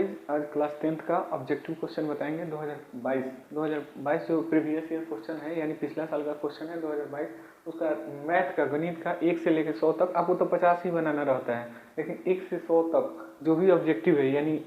Guys, आज class 10th का objective question बताएंगे 2022 जो प्रीवियस ईयर क्वेश्चन है, यानी पिछला साल का क्वेश्चन है 2022। उसका मैथ का, गणित का 1 से लेकर 100 तक। आपको तो 50 ही बनाना रहता है, लेकिन 1 से 100 तक जो भी ऑब्जेक्टिव है, यानी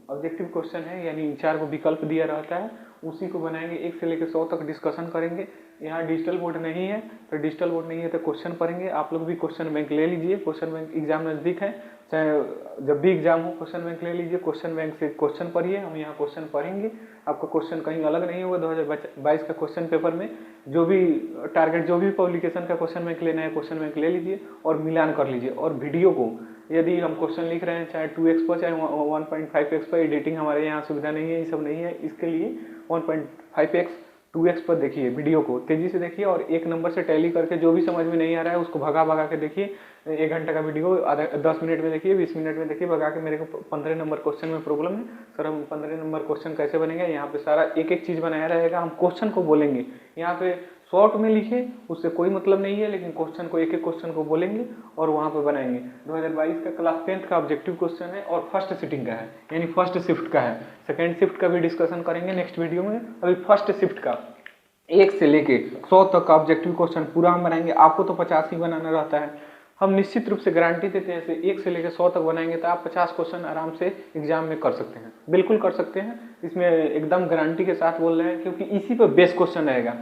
ऑब्जेक्टिव क्वेश्चन है, यानी 4 को विकल्प दिया रहता है, उसी को बनाएंगे। 1 से लेकर 100 तक डिस्कशन करेंगे। यहाँ डिजिटल बोर्ड नहीं है, तो डिजिटल बोर्ड नहीं है तो क्वेश्चन पढ़ेंगे। आप लोग भी क्वेश्चन बैंक ले लीजिए, क्वेश्चन बैंक एग्जाम नज़दीक है, चाहे जब भी एग्जाम हो क्वेश्चन बैंक ले लीजिए। क्वेश्चन बैंक से क्वेश्चन पढ़िए, हम यहाँ क्वेश्चन पढ़ेंगे। आपका क्वेश्चन कहीं अलग नहीं होगा। 2022 का क्वेश्चन पेपर में जो भी टारगेट, जो भी पब्लिकेशन का क्वेश्चन बैंक लेना है, क्वेश्चन बैंक ले लीजिए और मिलान कर लीजिए। और वीडियो को, यदि हम क्वेश्चन लिख रहे हैं चाहे 2x पर चाहे 1.5x पर, एडिटिंग हमारे यहाँ सुविधा नहीं है, ये सब नहीं है, इसके लिए 1.5x 2x पर देखिए। वीडियो को तेजी से देखिए और 1 नंबर से टैली करके जो भी समझ में नहीं आ रहा है उसको भगा भगा के देखिए। 1 घंटे का वीडियो 10 मिनट में देखिए, 20 मिनट में देखिए भगा के। मेरे को 15 नंबर क्वेश्चन में प्रॉब्लम है सर, हम 15 नंबर क्वेश्चन कैसे बनेंगे? यहाँ पे सारा एक एक चीज़ बनाया रहेगा, हम क्वेश्चन को बोलेंगे। यहाँ पे शॉर्ट में लिखे उससे कोई मतलब नहीं है, लेकिन क्वेश्चन को, एक एक क्वेश्चन को बोलेंगे और वहाँ पे बनाएंगे। 2022 का क्लास 10th का ऑब्जेक्टिव क्वेश्चन है और फर्स्ट सिटिंग का है, यानी फर्स्ट शिफ्ट का है। सेकेंड शिफ्ट का भी डिस्कशन करेंगे नेक्स्ट वीडियो में। अभी फर्स्ट शिफ्ट का 1 से लेके 100 तक का ऑब्जेक्टिव क्वेश्चन पूरा हम बनाएंगे। आपको तो 50 ही बनाना रहता है, हम निश्चित रूप से गारंटी देते हैं। 1 से लेकर 100 तक बनाएंगे तो आप 50 क्वेश्चन आराम से एग्जाम में कर सकते हैं, बिल्कुल कर सकते हैं। इसमें एकदम गारंटी के साथ बोल रहे हैं, क्योंकि इसी पर बेस्ट क्वेश्चन रहेगा।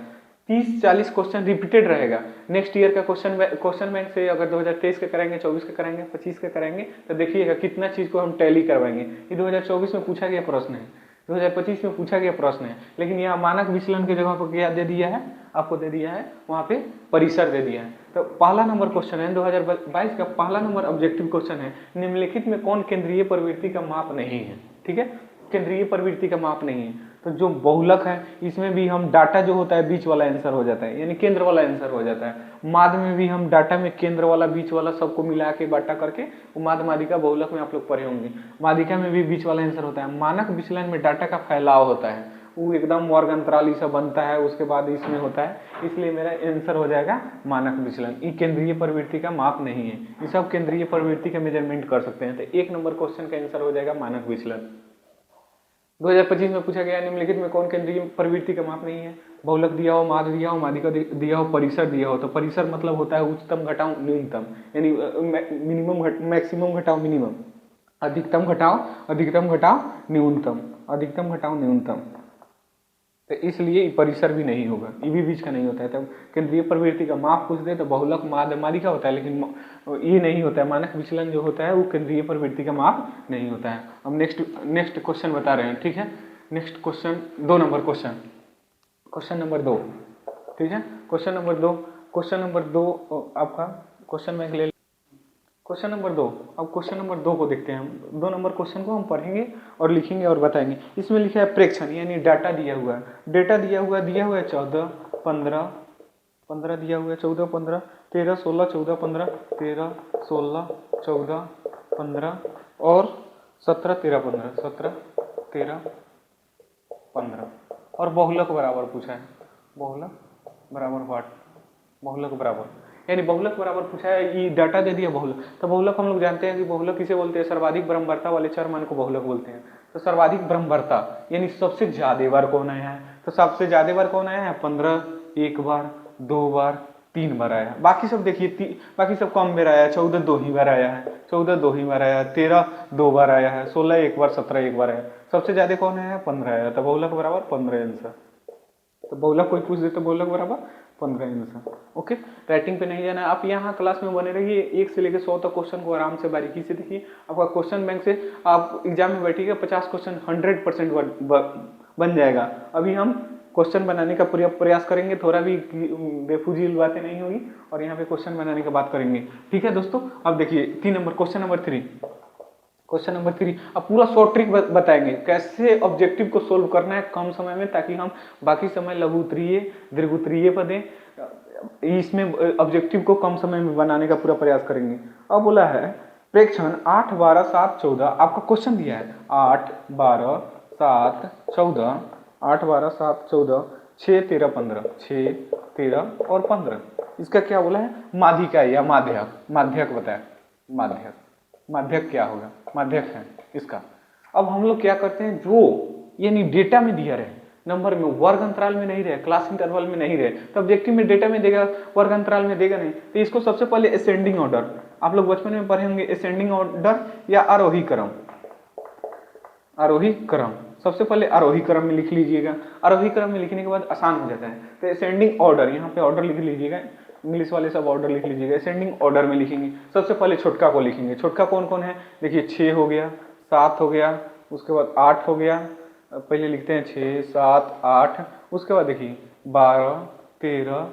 30-40 क्वेश्चन रिपीटेड रहेगा। नेक्स्ट ईयर का क्वेश्चन बैंक से अगर 2023 के करेंगे, 24 के करेंगे, 25 के करेंगे, तो देखिएगा कितना चीज़ को हम टैली करवाएंगे। ये 2024 में पूछा गया प्रश्न है, 2025 में पूछा गया प्रश्न है, लेकिन यहाँ मानक विचलन की जगह पर क्या दे दिया है? आपको दे दिया है वहाँ पे परिसर दे दिया है। तो पहला नंबर क्वेश्चन है 2022 का, पहला नंबर ऑब्जेक्टिव क्वेश्चन है, निम्नलिखित में कौन केंद्रीय प्रवृत्ति का माप नहीं है? ठीक है, केंद्रीय प्रवृत्ति का माप नहीं है। तो जो बहुलक है, इसमें भी हम डाटा जो होता है बीच वाला आंसर हो जाता है, यानी केंद्र वाला आंसर हो जाता है। माध्य में भी हम डाटा में केंद्र वाला, बीच वाला सबको मिला के बाटा करके, वो माध्य माध्यिका बहुलक में आप लोग पढ़े होंगे। माध्यिका में भी बीच वाला आंसर होता है। मानक विचलन में डाटा का फैलाव होता है, वो एकदम वर्ग अंतराली सा बनता है, उसके बाद इसमें होता है, इसलिए मेरा आंसर हो जाएगा मानक विचलन। ये केंद्रीय प्रवृत्ति का माप नहीं है, ये सब केंद्रीय प्रवृत्ति का मेजरमेंट कर सकते हैं। तो 1 नंबर क्वेश्चन का आंसर हो जाएगा मानक विचलन। 2025 में पूछा गया, निम्नलिखित में कौन केंद्रीय प्रवृत्ति का माप नहीं है? बहुलक दिया हो, माध्य दिया हो, माध्यिका दिया हो, परिसर दिया हो। तो परिसर मतलब होता है उच्चतम घटाओ न्यूनतम, यानी मैक्सिमम घटाओ मिनिमम, अधिकतम घटाओ न्यूनतम, अधिकतम घटाओ न्यूनतम। तो इसलिए परिसर भी नहीं होगा, ये भी बीच का नहीं होता है। तब केंद्रीय प्रवृत्ति का माप पूछ दे तो बहुलक, माध्य, माध्यिका होता है, लेकिन ये नहीं होता है। मानक विचलन जो होता है वो केंद्रीय प्रवृत्ति का माप नहीं होता है। हम नेक्स्ट क्वेश्चन बता रहे हैं, ठीक है। Next question 2 number question number 2, ठीक है। क्वेश्चन नंबर 2 आपका क्वेश्चन में ले क्वेश्चन नंबर 2। अब क्वेश्चन नंबर 2 को देखते हैं हम। 2 नंबर क्वेश्चन को हम पढ़ेंगे और लिखेंगे और बताएंगे। इसमें लिखा है प्रेक्षण, यानी डाटा दिया हुआ है। डाटा दिया हुआ है 14, 15 दिया हुआ है, 14, 15, 13, 16, 14, 15, 13, 16, 14, 15 और 17, 13, 15, 17, 13, 15 और बहुलक बराबर पूछा है। बहुलक बराबर व्हाट? बहुलक बराबर, यानी बहुलक बराबर पूछा है। ये डाटा दे दिया बहुलक, तो बहुलक हम लोग जानते हैं कि बहुलक किसे बोलते हैं? सर्वाधिक ब्रह्मवर्ता वाले चर मान को बहुलक बोलते हैं। तो सर्वाधिक ब्रह्मवर्ता यानी सबसे ज्यादा बार कौन आया है? तो सबसे ज्यादा बार कौन आया है? 15 1 बार, 2 बार, 3 बार आया है। बाकी सब देखिए, बाकी सब कम बार आया है। 14 2 ही बार आया है, 14 2 ही बार आया है, 13 2 बार आया है, 16 1 बार, 17 1 बार आया है। सबसे ज्यादा कौन आया है? 15 आया है। तो बहुलक बराबर 15 आंसर। तो बहुलक कोई पूछ दे तो बहुलक बराबर 15 आंसर। ओके, राइटिंग पे नहीं जाना, आप यहाँ क्लास में बने रहिए। 1 से लेकर 100 तक क्वेश्चन को आराम से बारीकी से देखिए। आपका क्वेश्चन बैंक से आप एग्जाम में बैठिएगा, 50 क्वेश्चन 100% बन जाएगा। अभी हम क्वेश्चन बनाने का पूरा प्रयास करेंगे, थोड़ा भी बेफुजील बातें नहीं होगी, और यहाँ पे क्वेश्चन बनाने की बात करेंगे, ठीक है दोस्तों। अब देखिए 3 नंबर क्वेश्चन नंबर 3। अब पूरा शॉर्ट ट्रिक बताएंगे कैसे ऑब्जेक्टिव को सोल्व करना है कम समय में, ताकि हम बाकी समय लघु उत्तरीय, दीर्घ उत्तरीय पदें, इसमें ऑब्जेक्टिव को कम समय में बनाने का पूरा प्रयास करेंगे। अब बोला है प्रेक्षण 8 12 7 14, आपका क्वेश्चन दिया है 8 12 7 14, 8 12 7 14, 6 13 15, 6 13 और 15। इसका क्या बोला है? माध्यिका या माध्यक बताया। माध्यक क्या होगा? माध्यक है इसका। अब हम लोग क्या करते हैं, जो यानी डेटा में दिया रहे, नंबर में, वर्ग अंतराल में नहीं रहे, क्लास इंटरवल में नहीं रहे, तो ऑब्जेक्टिव में डेटा में देगा, वर्ग अंतराल में देगा नहीं। तो इसको सबसे पहले असेंडिंग ऑर्डर, आप लोग बचपन में पढ़े होंगे, असेंडिंग ऑर्डर या आरोही क्रम, आरोही क्रम, सबसे पहले आरोही क्रम में लिख लीजिएगा। आरोही क्रम में लिखने के बाद आसान हो जाता है। तो असेंडिंग ऑर्डर, यहाँ पे ऑर्डर लिख लीजिएगा, इंग्लिश वाले सब ऑर्डर लिख लीजिएगा। असेंडिंग ऑर्डर में लिखेंगे, सबसे पहले छोटका को लिखेंगे। छोटका कौन कौन है, देखिए 6 हो गया, 7 हो गया, उसके बाद 8 हो गया, पहले लिखते हैं 6 7 8, उसके बाद देखिए 12 13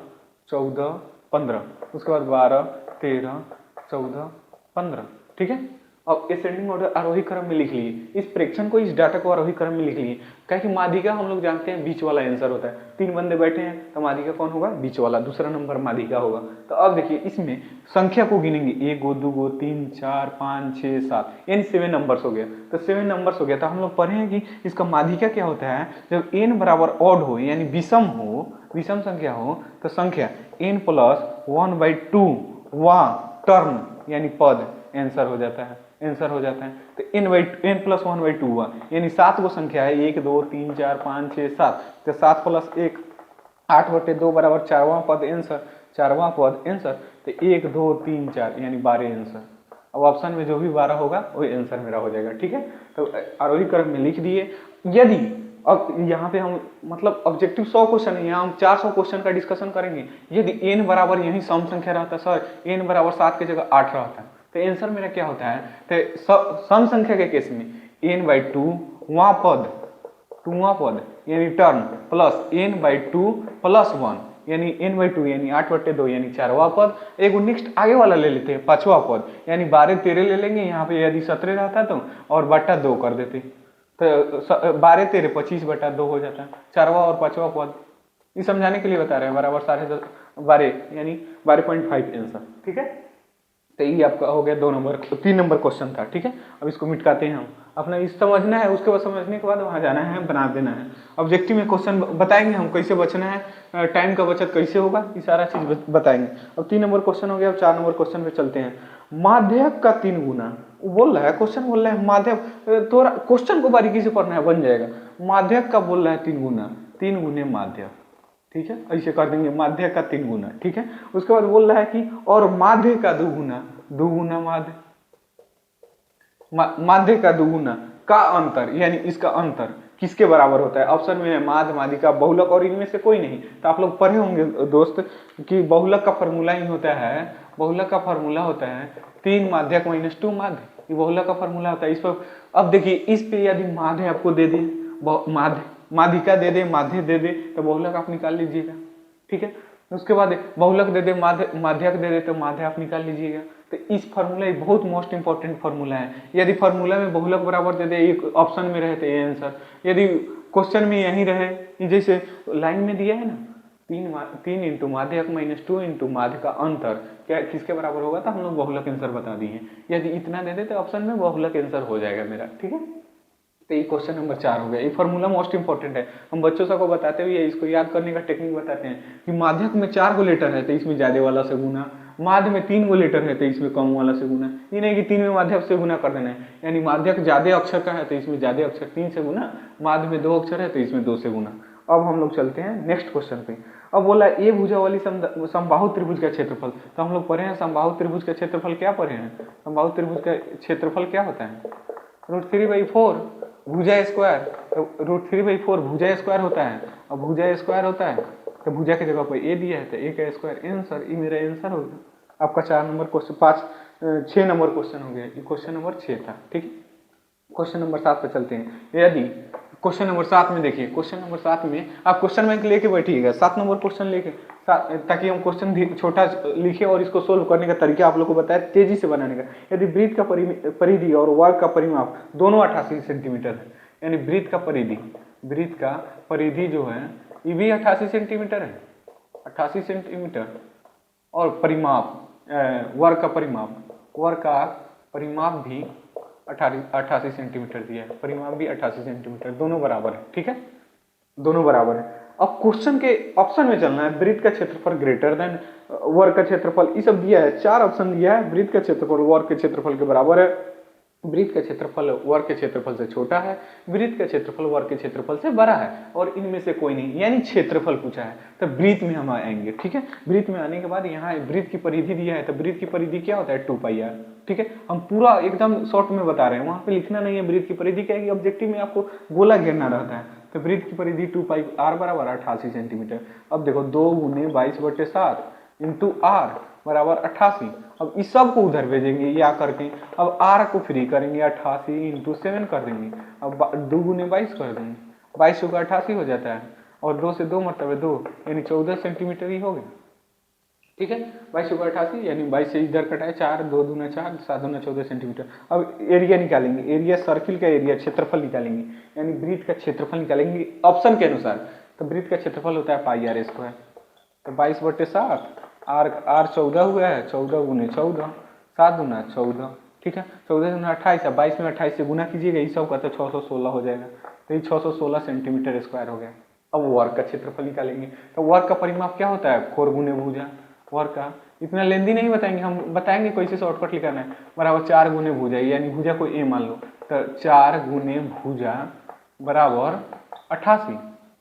14 15, उसके बाद 12 13 14 15, ठीक है। अब असेंडिंग ऑर्डर आरोही क्रम में लिख लिए, इस प्रेक्षण को, इस डाटा को आरोही क्रम में लिख लिए। क्या कि माध्यिका हम लोग जानते हैं बीच वाला आंसर होता है, 3 बंदे बैठे हैं तो माध्यिका कौन होगा, बीच वाला, दूसरा नंबर माध्यिका होगा। तो अब देखिए इसमें संख्या को गिनेंगे, 1 2 3 4 5 6 7, यानी 7 नंबर्स हो गया। तो 7 नंबर्स हो गया। तो हम लोग पढ़े हैं कि इसका माध्यिका क्या होता है, जब n बराबर ऑड हो, यानी विषम हो, विषम संख्या हो, तो संख्या n प्लस 1/2 वा टर्म यानी पद आंसर हो जाता है, आंसर हो जाता है। तो n प्लस 1/2 हुआ, यानी 7 गो संख्या है, 1 2 3 4 5 6 7, तो 7 प्लस 1 8/2 बराबर 4वां पद आंसर, 4वां पद आंसर। तो 1 2 3 4 यानी 12 आंसर। अब ऑप्शन में जो भी 12 होगा वही आंसर मेरा हो जाएगा, ठीक है। तो आरोही क्रम में लिख दिए। यदि अब यहाँ पे हम मतलब ऑब्जेक्टिव 100 क्वेश्चन है, यहाँ हम 400 क्वेश्चन का डिस्कशन करेंगे। यदि n बराबर यही सम संख्या रहता, सर n बराबर 7 की जगह 8 रहता, तो आंसर मेरा क्या होता है, तो सम संख्या के केस में n/2 वां पद, 2वां पद यानी टर्म, प्लस n/2 प्लस 1 यानी n/2 यानी 8/2 यानी 4वां पद। एक नेक्स्ट आगे वाला ले लेते हैं, 5वां पद, यानी 12 13 ले लेंगे, यहाँ पे यदि 17 रहता तो और बटा 2 कर देते, तो 12 13 25/2 हो जाता है, 4वां और 5वां पद। ये समझाने के लिए बता रहे हैं, बराबर 12.5 यानी 12.5 आंसर, ठीक है। तो ये आपका हो गया 3 नंबर क्वेश्चन था, ठीक है। अब इसको मिटकाते हैं हम, अपना इस समझना है, उसके बाद समझने के बाद वहाँ जाना है, बना देना है। ऑब्जेक्टिव में क्वेश्चन बताएंगे हम, कैसे बचना है, टाइम का बचत कैसे होगा, ये सारा चीज बताएंगे। अब 3 नंबर क्वेश्चन हो गया। अब 4 नंबर क्वेश्चन पे चलते हैं। माध्यक का 3 गुना, बोल रहा है क्वेश्चन, बोल रहा है माध्यक, थोड़ा क्वेश्चन को बारीकी से पढ़ना है, बन जाएगा। माध्यक का बोल रहा है 3 गुना, 3 गुने माध्यक, ठीक है, ऐसे कर देंगे, माध्य का 3 गुना, ठीक है। उसके बाद बोल रहा है कि और माध्य का 2 गुना, 2 गुना माध्य, माध्य का 2 गुना का अंतर, यानी इसका अंतर किसके बराबर होता है। ऑप्शन में है माध्य, माध्यिका, बहुलक और इनमें से कोई नहीं। तो आप लोग पढ़े होंगे दोस्त कि बहुलक का फॉर्मूला ही होता है, बहुलक का फॉर्मूला होता है 3 माध्यक माइनस 2 माध्य, ये बहुलक का फॉर्मूला होता है। इस पर अब देखिए, इस पे यदि माध्य आपको दे दे, माध्य माध्यिका दे दे, माध्य दे दे, तो बहुलक आप निकाल लीजिएगा, ठीक है। उसके बाद बहुलक दे दे, माध्यक दे दे, तो माध्य आप निकाल लीजिएगा। तो इस फार्मूला बहुत मोस्ट इंपॉर्टेंट फार्मूला है। यदि फार्मूला में बहुलक बराबर दे दे, एक ऑप्शन में रहे तो ये आंसर, यदि क्वेश्चन में यही रहे, जैसे लाइन में दिया है ना, 3 इंटू माध्यक माइनस 2 इंटू माध्य का अंतर क्या किसके बराबर होगा, तो हम लोग बहुलक आंसर बता दिए। यदि इतना दे दे तो ऑप्शन में बहुलक आंसर हो जाएगा मेरा, ठीक है। तो ये क्वेश्चन नंबर 4 हो गया। ये फार्मूला मोस्ट इंपॉर्टेंट है, हम बच्चों सबको बताते हुए इसको याद करने का टेक्निक बताते हैं कि माध्यक में 4 गो लेटर है तो इसमें ज्यादा वाला से गुना, माध्य में 3 गो लेटर है तो इसमें कम वाला से गुना। ये नहीं कि 3 में माध्यक से गुना कर देना है, यानी माध्यक ज्यादा अक्षर का है तो इसमें ज्यादा अक्षर 3 से गुना, माध्य में 2 अक्षर है तो इसमें 2 से गुना। अब हम लोग चलते हैं नेक्स्ट क्वेश्चन पे। अब बोला ए भुजा वाली समबाहु त्रिभुज का क्षेत्रफल। तो हम लोग पढ़े हैं समबाहु त्रिभुज का क्षेत्रफल क्या पढ़े हैं, समबाहु त्रिभुज का क्षेत्रफल क्या होता है, √3/4 भुजा स्क्वायर, तो √3/4 भुजा स्क्वायर होता है। अब भुजा स्क्वायर होता है तो भुजा की जगह पर ए दिया है तो ए का स्क्वायर आंसर, ये मेरा आंसर हो गया। आपका 4 नंबर क्वेश्चन, 6 नंबर क्वेश्चन हो गया, ये क्वेश्चन नंबर 6 था, ठीक है। क्वेश्चन नंबर 7 पे चलते हैं। यदि क्वेश्चन नंबर 7 में देखिए, क्वेश्चन नंबर 7 में आप क्वेश्चन बैंक लेके बैठिएगा, 7 नंबर क्वेश्चन लेके, ताकि हम क्वेश्चन छोटा लिखे और इसको सोल्व करने का तरीका आप लोग को बताया तेजी से बनाने का। यदि वृत्त का परिधि और वर्ग का परिमाप दोनों 88 सेंटीमीटर है, यानी वृत्त का परिधि जो है ये भी 88 सेंटीमीटर है, 88 सेंटीमीटर, और परिमाप वर्ग का परिमाप भी 88 सेंटीमीटर दिया है, परिमाप भी 88 सेंटीमीटर, दोनों बराबर है, ठीक है, दोनों बराबर है। अब क्वेश्चन के ऑप्शन में चलना है, वृत्त का क्षेत्रफल ग्रेटर देन वर्ग का क्षेत्रफल, ये सब दिया है, 4 ऑप्शन दिया है, वृत्त का क्षेत्रफल वर्ग के क्षेत्रफल के बराबर है, वृत्त का क्षेत्रफल वर्ग के क्षेत्रफल से छोटा है, वृत्त का क्षेत्रफल वर्ग के क्षेत्रफल से बड़ा है, और इनमें से कोई नहीं, यानी क्षेत्रफल पूछा है। तो वृत्त में हम आएंगे, ठीक है। वृत्त में आने के बाद यहाँ वृत्त की परिधि दिया है, तो वृत्त की परिधि क्या होता है 2πr, ठीक है। हम पूरा एकदम शॉर्ट में बता रहे हैं, वहां पे लिखना नहीं है। वृत्त की परिधि क्या है, ऑब्जेक्टिव में आपको गोला घेरना रहता है। तो वृत्त की परिधि 2πr बराबर 88 सेंटीमीटर। अब देखो 2 × 22/7 इंटू r बराबर 88। अब इस सब को उधर भेजेंगे या करके, अब r को फ्री करेंगे, 88 × 7 कर देंगे। अब 2 × 22 कर देंगे, 22 का 88 हो जाता है, और 2 से 2 मतलब 2, यानी 14 सेंटीमीटर ही हो गया, ठीक है। 22 का 88 यानी 22 से इधर कटाए 4, 2 दूना 4, 7 दूना 14 सेंटीमीटर। अब एरिया निकालेंगे, एरिया सर्किल का एरिया, क्षेत्रफल निकालेंगे, यानी वृत्त का क्षेत्रफल निकालेंगे ऑप्शन के अनुसार। तो वृत्त का क्षेत्रफल होता है πr²। तो 22/7, r 14 हुआ है, 14 × 14, 7 दूना 14, ठीक है। 14 दूना 28, 22 में 28 से गुना कीजिएगा, इस सब का तो 616 हो जाएगा। तो ये 616 सेंटीमीटर स्क्वायर हो गया। अब वर्ग का क्षेत्रफल निकालेंगे। तो वर्ग का परिमाप क्या होता है, 4 × भुजा। वर्ग का इतना लेंदी नहीं बताएंगे, हम बताएंगे कैसे शॉर्टकट लिखाना है। बराबर 4 × भुजा, यानी भुजा को a मान लो। तो 4 × भुजा बराबर 88।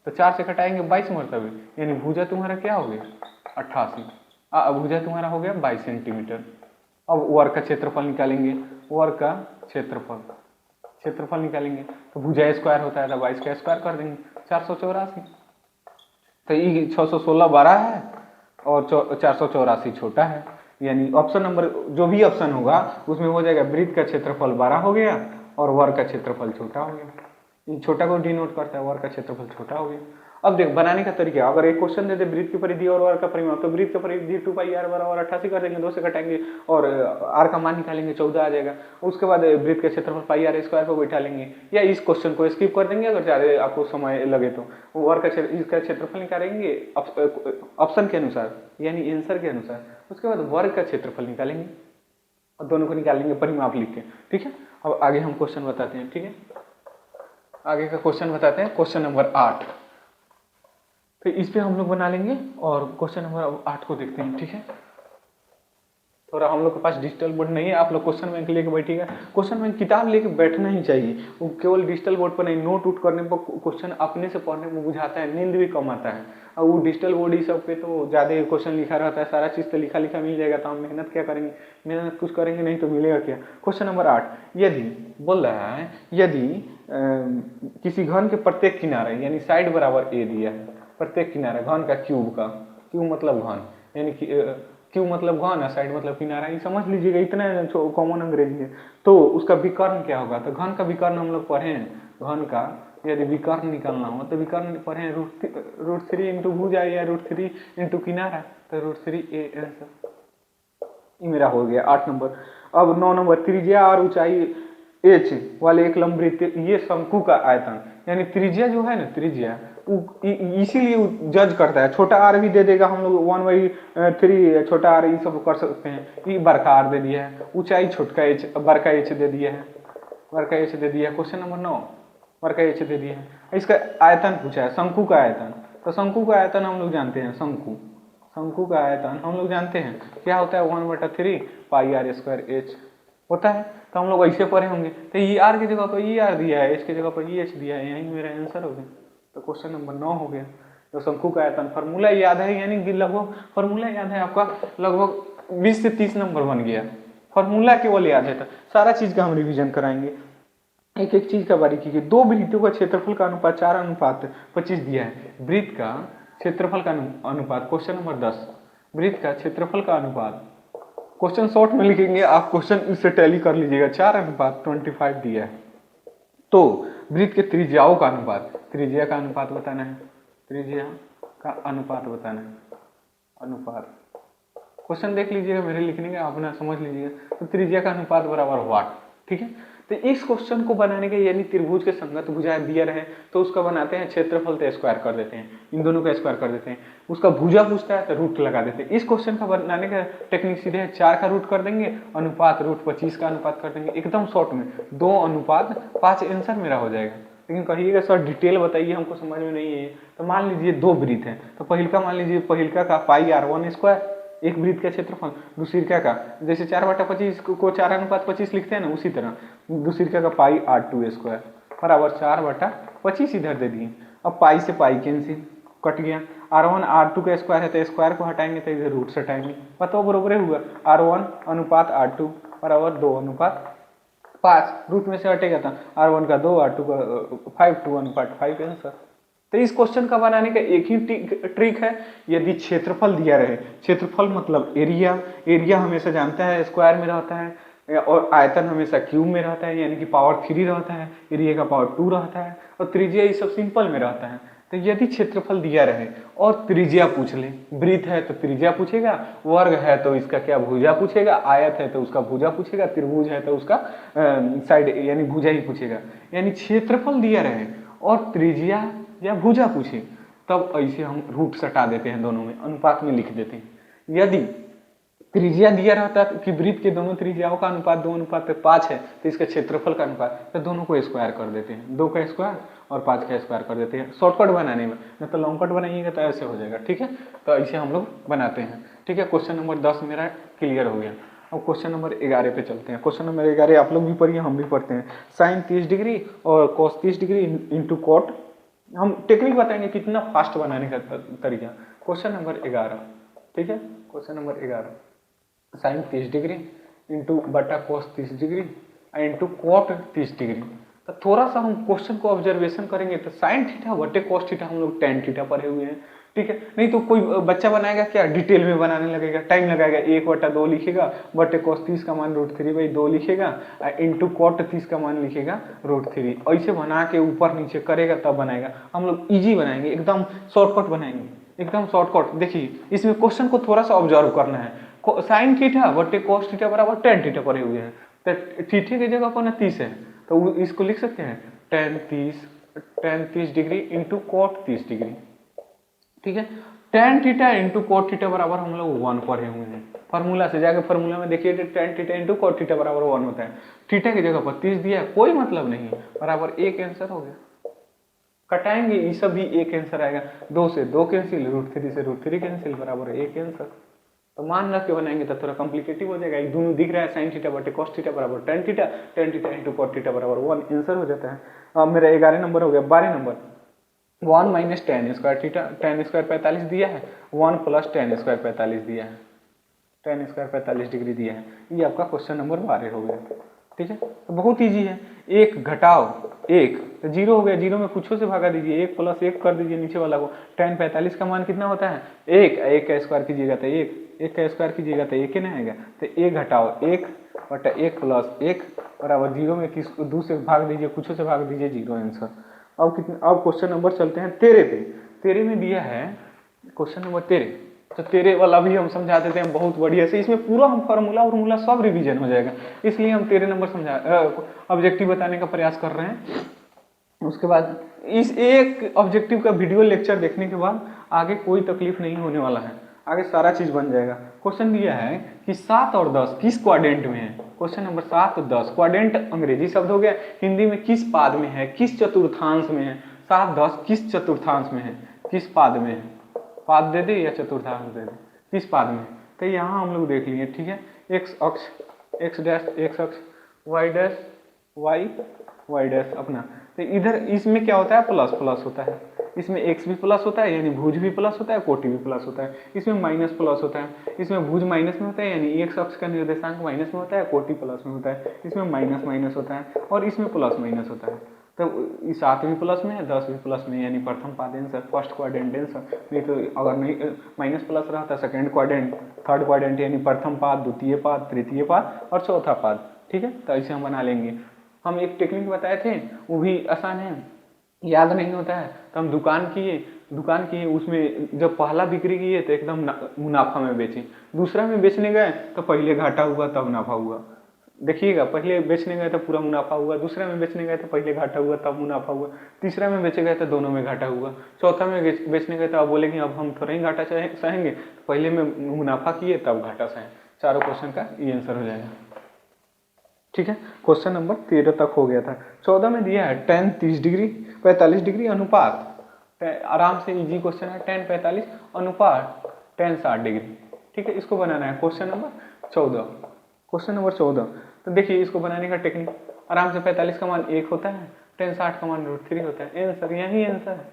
तो 4 से घटाएंगे 22 मरतबे, यानी भुजा तुम्हारा क्या हो गया 88, भुजा तुम्हारा हो गया 22 सेंटीमीटर। अब वर्ग का क्षेत्रफल निकालेंगे, वर्ग का क्षेत्रफल निकालेंगे। तो भुजा स्क्वायर होता है, तो 22 का स्क्वायर कर देंगे, 484। तो ये 616 बड़ा है और 484 छोटा है, यानी ऑप्शन नंबर जो भी ऑप्शन होगा उसमें हो जाएगा वृत्त का क्षेत्रफल बड़ा हो गया और वर्ग का क्षेत्रफल छोटा हो गया। छोटा को डिनोट करता है, वर्ग का क्षेत्रफल छोटा हो गया। अब देख बनाने का तरीका, अगर एक क्वेश्चन दे दे वृत्त की परिधि और वर्ग का परिमाप, तो वृत्त की परिधि 2πr बराबर 88 कर देंगे, 2 से घटाएंगे और r का मान निकालेंगे, 14 आ जाएगा। उसके बाद वृत्त के क्षेत्रफल πr² को बैठा लेंगे, या इस क्वेश्चन को स्किप कर देंगे अगर ज़्यादा आपको समय लगे तो। वर्ग का इसका क्षेत्रफल निकालेंगे ऑप्शन के अनुसार, यानी आंसर के अनुसार। उसके बाद वर्ग का क्षेत्रफल निकालेंगे और दोनों को निकालेंगे परिमाप लिख के, ठीक है। अब आगे हम क्वेश्चन बताते हैं, ठीक है। आगे का क्वेश्चन बताते हैं, क्वेश्चन नंबर 8। तो इस पे हम लोग बना लेंगे और क्वेश्चन नंबर 8 को देखते हैं, ठीक है। थोड़ा हम लोग के पास डिजिटल बोर्ड नहीं है, आप लोग क्वेश्चन बैंक लेके बैठिएगा। क्वेश्चन बैंक किताब लेके बैठना ही चाहिए, वो केवल डिजिटल बोर्ड पर नहीं, नोट उट करने पर क्वेश्चन अपने से पढ़ने में बुझाता है, नींद भी कम आता है। और वो डिजिटल बोर्ड ही सब पे तो ज़्यादा क्वेश्चन लिखा रहता है, सारा चीज़ तो लिखा मिल जाएगा, तो हम मेहनत क्या करेंगे, मेहनत कुछ करेंगे नहीं तो मिलेगा क्या। क्वेश्चन नंबर 8, यदि बोल रहा है, यदि किसी घन के प्रत्येक किनारे यानी साइड बराबर a दिया है, प्रत्येक किनारा घन का क्यूब मतलब घन, यानी कि क्यूब मतलब घन है, साइड मतलब किनारा, ये समझ लीजिएगा, इतना कॉमन अंग्रेजी है। तो उसका विकर्ण क्या होगा, तो घन का विकर्ण हम लोग पढ़े हैं, घन का यदि विकर्ण निकालना हो तो विकर्ण पढ़े √3 इंटू भुजा या √3 इंटू किनारा, तो √3a आंसर। ये मेरा हो गया 8 नंबर। अब 9 नंबर, त्रिज्या और ऊंचाई h वाले एक लंब वृत्त, ये शंकु का आयतन, यानी त्रिज्या जो है ना, त्रिज्या इसीलिए जज करता है। छोटा r भी दे देगा, हम लोग 1/3 छोटा r ये सब कर सकते हैं। ये बड़का r दे दिया है, ऊंचाई छोटका h, बड़का h दे दिया है, बड़का h दे दिया है। क्वेश्चन नंबर 9 बड़का h दे दिया है। इसका आयतन पूछा है, शंकु का आयतन। तो शंकु का आयतन हम लोग जानते हैं, शंकु का आयतन हम लोग जानते हैं क्या होता है, 1/3 πr² होता है। तो हम लोग ऐसे पढ़े होंगे, तो ये r की जगह पर ये r दिया है, h की जगह पर ये h दिया है, यही मेरा आंसर हो गया। तो क्वेश्चन नंबर 9 हो गया। तो शंकु का आयतन फार्मूला याद है, यानी कि लगभग फार्मूला याद है आपका, लगभग 20 से 30 नंबर बन गया, फार्मूला केवल याद है। तो सारा चीज का हम रिवीजन कराएंगे, एक एक चीज का बारीकी की। दो वृत्तों का क्षेत्रफल का अनुपात 4:25 दिया है। वृत्त का क्षेत्रफल का अनुपात, क्वेश्चन नंबर 10, वृत्त का क्षेत्रफल का अनुपात, क्वेश्चन शॉर्ट में लिखेंगे आप, क्वेश्चन इससे टैली कर लीजिएगा, 4:25 दिया है। तो वृत्त के त्रिज्याओं का अनुपात, त्रिज्या का अनुपात बताना है, त्रिज्या का अनुपात बताना है, अनुपात। क्वेश्चन देख लीजिएगा, मेरे लिखने का अपना समझ लीजिएगा। तो त्रिज्या का अनुपात बराबर वाट, ठीक है। तो इस क्वेश्चन को बनाने के, यानी त्रिभुज के संगत भुजा दिया रहे तो उसका बनाते हैं क्षेत्रफल, तो स्क्वायर कर देते हैं, इन दोनों का स्क्वायर कर देते हैं। उसका भुजा पूछता है तो रूट लगा देते हैं। इस क्वेश्चन का बनाने का टेक्निक सीधे है, 4 का रूट कर देंगे, अनुपात √25 का अनुपात कर देंगे, एकदम शॉर्ट में 2:5 आंसर मेरा हो जाएगा। लेकिन कहिएगा सर डिटेल बताइए, हमको समझ में नहीं है। तो मान लीजिए 2 वृत्त है, तो पहिलका मान लीजिए, पहिलका का πr1², एक वृत्त का क्षेत्रफल, दूसरी का जैसे 4/25 को 4:25 लिखते हैं ना, उसी तरह दूसरी का पाई r2 स्क्वायर बराबर 4/25 इधर दे दिए। अब पाई से पाई कैंसिल कट गया, r1 r2 का स्क्वायर है तो स्क्वायर को हटाएंगे तो इधर रूट से हटाएंगे, बताओ बरोबर हुआ। r1 अनुपात r2 बराबर 2:5, रूट में से हटेगा था r1 का 2 r2 का 5, 2:5 आंसर। तो इस क्वेश्चन का बनाने का एक ही ट्रिक है, यदि क्षेत्रफल दिया रहे, क्षेत्रफल मतलब एरिया, एरिया हमेशा जानता है स्क्वायर में रहता है और आयतन हमेशा क्यूब में रहता है, यानी कि पावर 3 रहता है, एरिया का पावर 2 रहता है और त्रिज्या ये सब सिंपल में रहता है। तो यदि क्षेत्रफल दिया रहे और त्रिज्या पूछ ले, वृत्त है तो त्रिज्या पूछेगा, वर्ग है तो इसका क्या भुजा पूछेगा, आयत है तो उसका भुजा पूछेगा, त्रिभुज है तो उसका साइड यानी भुजा ही पूछेगा। यानी क्षेत्रफल दिया रहे और त्रिज्या या भुजा पूछे तब ऐसे हम रूट सटा देते हैं, दोनों में अनुपात में लिख देते हैं। यदि त्रिज्या दिया रहता है कि वृत्त के दोनों त्रिज्याओं का अनुपात 2:5 है तो इसका क्षेत्रफल का अनुपात, तो दोनों को स्क्वायर कर देते हैं, 2 का स्क्वायर और 5 का स्क्वायर कर देते हैं शॉर्टकट बनाने में, नहीं तो लॉन्ग कट बनाइएगा तो ऐसे हो जाएगा। ठीक है, तो ऐसे हम लोग बनाते हैं। ठीक है, क्वेश्चन नंबर 10 मेरा क्लियर हो गया। अब क्वेश्चन नंबर 11 पे चलते हैं। क्वेश्चन नंबर 11 आप लोग भी पढ़िए, हम भी पढ़ते हैं। साइन 30 डिग्री और कॉस 30 डिग्री इंटू कॉट, हम टेक्निक बताएंगे कितना फास्ट बनाने का तरीका। क्वेश्चन नंबर 11, ठीक है, question number 11, sin 30 degree into बटा cos 30 degree into cot 30 degree. तो थोड़ा सा हम क्वेश्चन को ऑब्जर्वेशन करेंगे तो साइन थीटा बटे कॉस थीटा हम लोग टेन थीटा पढ़े हुए हैं। ठीक है, नहीं तो कोई बच्चा बनाएगा क्या, डिटेल में बनाने लगेगा, टाइम लगाएगा, 1/2 लिखेगा, बटे कॉस 30 का मान √3/2 लिखेगा, इंटू कॉट 30 का मान लिखेगा √3, ऐसे बना के ऊपर नीचे करेगा तब बनाएगा। हम लोग इजी बनाएंगे, एकदम शॉर्टकट बनाएंगे, एकदम शॉर्टकट। देखिए इसमें क्वेश्चन को थोड़ा सा ऑब्जर्व करना है। साइन थीटा बटे कॉस थीटा बराबर टेन थीटा पड़े हुए हैं, तो थीटे की जगह पर 30 है तो इसको लिख सकते हैं tan 30 degree into cot 30 degree. ठीक है, tan theta into cot theta बराबर हम लोग 1 पढ़े हुए हैं, फार्मूला से जाके फार्मूला में देखिए tan theta into cot theta बराबर 1 होता है। थीटा की जगह पर 30 दिया है, कोई मतलब नहीं, बराबर एक आंसर हो गया। कटाएंगे ये सब भी एक आंसर आएगा, 2 से 2 कैंसिल, √3 से √3 कैंसिल, बराबर एक आंसर। तो मान रख के बनाएंगे तो थोड़ा कॉम्प्लिकेटिव हो जाएगा। एक दोनों दिख रहा है, साइन थीटा बटे कॉस थीटा बराबर tan theta into cot theta बराबर 1 आंसर हो जाता है। अब मेरा 11 नंबर हो गया। 12 number 1 minus tan square theta, ten square 45 दिया है, 1 प्लस टेन स्क्वायर 45 दिया है, टेन स्क्वायर 45 डिग्री दिया है। ये आपका क्वेश्चन नंबर 12 हो गया। ठीक है, तो बहुत इजी है, एक घटाओ एक तो 0 हो गया, 0 में कुछों से भागा दीजिए, 1 प्लस 1 कर दीजिए नीचे वाला को। टेन 45 का मान कितना होता है, 1, 1 का स्क्वायर कीजिएगा तो 1 का स्क्वायर कीजिएगा तो 1 ही ना आएगा, तो 1 घटाओ 1 बटा 1 प्लस 1 बराबर 0 में किस 2 से भाग दीजिए, कुछों से भाग दीजिए, 0 आंसर। अब कितने, अब क्वेश्चन नंबर चलते हैं 13 पे। 13 में दिया है क्वेश्चन नंबर 13, तो 13 वाला भी हम समझा देते हैं बहुत बढ़िया से, इसमें पूरा हम फार्मूला सब रिवीजन हो जाएगा, इसलिए हम 13 नंबर ऑब्जेक्टिव बताने का प्रयास कर रहे हैं। उसके बाद इस एक ऑब्जेक्टिव का वीडियो लेक्चर देखने के बाद आगे कोई तकलीफ नहीं होने वाला है, आगे सारा चीज बन जाएगा। क्वेश्चन दिया है कि 7 और 10 किस क्वाड्रेंट में है। क्वेश्चन नंबर 7 और 10, क्वाड्रेंट अंग्रेजी शब्द हो गया, हिंदी में किस पाद में है, किस चतुर्थांश में है। 7 10 किस चतुर्थांश में है, किस पाद में है, पाद दे दे या चतुर्थांश दे दे, किस पाद में। तो यहाँ हम लोग देख लिए। ठीक है, एक्स अक्ष एक्स डैश एक्स अक्ष, वाई डैश वाई डैश अपना, तो इधर इसमें क्या होता है, प्लस प्लस होता है, इसमें एक्स भी प्लस होता है यानी भुज भी प्लस होता है, कोटि भी प्लस होता है, इसमें माइनस प्लस होता है, इसमें भुज माइनस में होता है यानी एक्स अक्ष का निर्देशांक माइनस में होता है, कोटि प्लस में होता है, इसमें माइनस माइनस होता है और इसमें प्लस माइनस होता है। तो 7 भी प्लस में है, 10 भी प्लस में, यानी प्रथम पाद आंसर, फर्स्ट क्वाड्रेंट आंसर। नहीं तो अगर नहीं माइनस प्लस रहता सेकंड क्वाड्रेंट, थर्ड क्वाड्रेंट यानी प्रथम पाद, द्वितीय पाद, तृतीय पाद और चौथा पाद। ठीक है, तो ऐसे हम बना लेंगे। हम एक टेक्निक बताए थे, वो भी आसान है, याद नहीं होता है तो हम दुकान किए, उसमें जब पहला बिक्री किए तो एकदम मुनाफा में बेचे, दूसरा में बेचने गए तो पहले घाटा हुआ तब मुनाफा हुआ। देखिएगा, पहले बेचने गए तो पूरा मुनाफा हुआ, दूसरा में बेचने गए तो पहले घाटा हुआ तब मुनाफा हुआ, तीसरा में बेचे गए तो दोनों में घाटा हुआ, चौथा में बेचने गए तो अब बोलेंगे अब हम थोड़ा ही घाटा सहेंगे, पहले में मुनाफा किए तब घाटा सहे। चारों क्वेश्चन का ये आंसर हो जाएगा। ठीक है, क्वेश्चन नंबर 13 तक हो गया था। 14 में दिया है tan 30 डिग्री 45 डिग्री अनुपात, आराम से इजी क्वेश्चन है, tan 45 अनुपात tan 60 डिग्री। ठीक है, इसको बनाना है क्वेश्चन नंबर 14। क्वेश्चन नंबर 14, तो देखिए इसको बनाने का टेक्निक, आराम से 45 का मान 1 होता है, tan 60 का मान √3 होता है। आंसर यही आंसर है,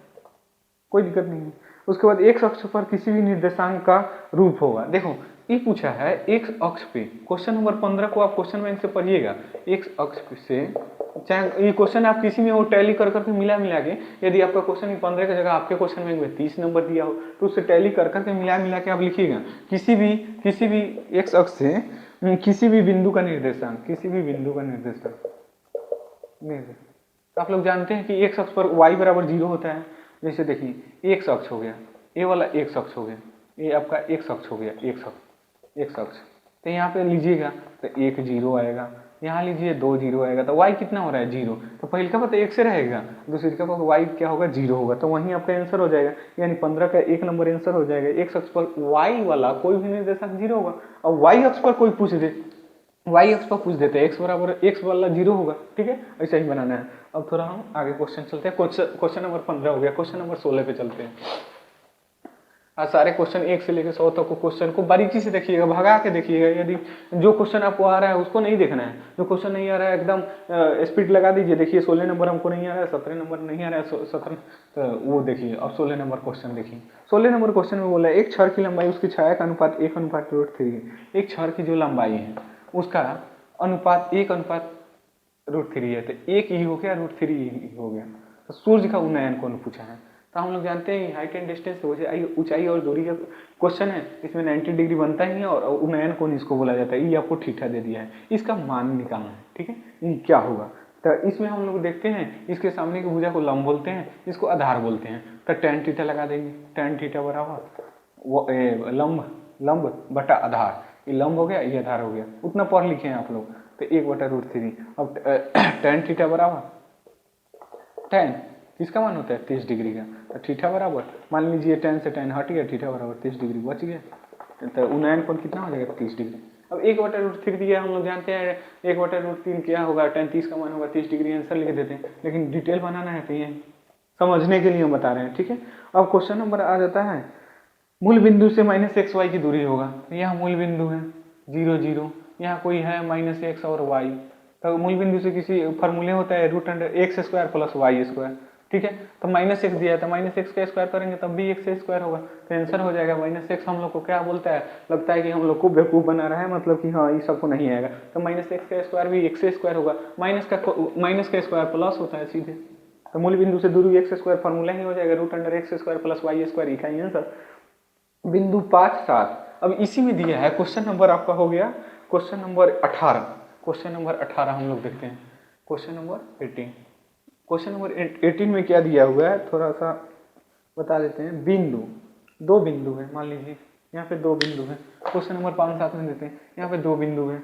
कोई दिक्कत नहीं है। उसके बाद x अक्ष पर किसी भी निर्देशांक का रूप होगा। देखो ये पूछा है x अक्ष पे, क्वेश्चन नंबर 15 को आप क्वेश्चन बैंक से पढ़िएगा। x अक्ष से, चाहे ये क्वेश्चन आप किसी में वो टैली कर करके मिला के, यदि आपका क्वेश्चन 15 की जगह आपके क्वेश्चन बैंक में 30 नंबर दिया हो तो उससे टैली कर करके मिला के आप लिखिएगा किसी भी x अक्ष से किसी भी बिंदु का निर्देशांक, किसी भी बिंदु का निर्देशांक। आप लोग जानते हैं कि x अक्ष पर y बराबर 0 होता है। जैसे देखिए x अक्ष हो गया, ये वाला x अक्ष हो गया, ये आपका x अक्ष हो गया, x अक्ष। तो यहाँ पे लीजिएगा तो 1 0 आएगा, यहाँ लीजिए 2 0 आएगा, तो y कितना हो रहा है 0। तो पहले का पता 1 से रहेगा, दूसरी का पता y क्या होगा 0 होगा, तो वहीं आपका आंसर हो जाएगा। यानी 15 का 1 नंबर आंसर हो जाएगा। x अक्ष पर y वाला कोई भी निर्देशांक 0 होगा। और y अक्ष पर कोई पूछ दे, y अक्ष पर पूछ देते हैं x बराबर x वाला 0 होगा। ठीक है, ऐसा ही बनाना है। अब थोड़ा हम आगे क्वेश्चन चलते हैं। क्वेश्चन नंबर 15 हो गया, क्वेश्चन नंबर 16 पे चलते हैं। आज सारे क्वेश्चन 1 से लेकर 100 तक को क्वेश्चन को बारीकी से देखिएगा, भगा के देखिएगा। यदि जो क्वेश्चन आपको आ रहा है उसको नहीं देखना है, जो क्वेश्चन नहीं आ रहा है एकदम स्पीड लगा दीजिए। देखिए 16 नंबर हमको नहीं आ रहा है, 17 नंबर नहीं आ रहा है, 17 तो वो देखिए। अब 16 नंबर क्वेश्चन देखिए। 16 नंबर क्वेश्चन में बोला है एक छड़ की लंबाई उसकी छाया का अनुपात 1:√3 है। एक छड़ की जो लंबाई है उसका अनुपात 1:√3 है, तो 1 ही हो गया, √3 ही हो गया। तो सूर्य का उन्नयन कोण पूछा है। तो हम लोग जानते हैं हाइट एंड डिस्टेंस ऊंचाई और दूरी का क्वेश्चन है, इसमें 90 डिग्री बनता ही है और उन्नयन कोण इसको बोला जाता है। ये आपको थीटा दे दिया है, इसका मान निकालना है। ठीक है, ये क्या होगा। तो इसमें हम लोग देखते हैं इसके सामने की भुजा को लंब बोलते हैं, इसको आधार बोलते हैं। तो tan थीटा लगा देंगे, tan थीटा बराबर लंब बटा आधार। ये लंब हो गया, ये आधार हो गया। उतना पढ़ लिखे हैं आप लोग, तो 1/√3। अब tan थीटा बराबर tan किसका मान होता है 30 डिग्री का, तो थीटा बराबर मान लीजिए tan से tan हट गया, थीटा बराबर 30 डिग्री बच गया। तो उन्नयन कोण कितना हो जाएगा 30 डिग्री। अब 1/√3 दिया, हम लोग जानते हैं 1/√3 क्या होगा, tan 30 का मान होगा 30 डिग्री। आंसर लिख देते हैं, लेकिन डिटेल बनाना है तो ये समझने के लिए हम बता रहे हैं। ठीक है, अब क्वेश्चन नंबर आ जाता है मूल बिंदु से -xy की दूरी होगा। यहाँ मूल बिंदु है 0 0, यहाँ कोई है -x और y। तो मूल बिंदु से किसी फॉर्मूले होता है √x² + y²। ठीक है, तो -x दिया है तो -x का स्क्वायर करेंगे तब भी x² होगा। तो आंसर हो जाएगा -x। हम लोग को क्या बोलता है, लगता है कि हम लोग को बेवकूफ़ बना रहा है, मतलब कि हाँ ये सबको नहीं आएगा। तो -x का स्क्वायर भी x² होगा, माइनस का स्क्वायर प्लस होता है सीधे। तो मूल बिंदु से दूरी x² फॉर्मूला ही हो जाएगा √x² + y²। का आंसर बिंदु 5 7। अब इसी में दिया है क्वेश्चन नंबर आपका हो गया क्वेश्चन नंबर 18। क्वेश्चन नंबर 18 हम लोग देखते हैं। क्वेश्चन नंबर 18, क्वेश्चन नंबर 18 में क्या दिया हुआ है थोड़ा सा बता देते हैं। बिंदु, 2 बिंदु है, मान लीजिए यहाँ पे 2 बिंदु है। क्वेश्चन नंबर 5 7 में देते हैं, यहाँ पे 2 बिंदु है,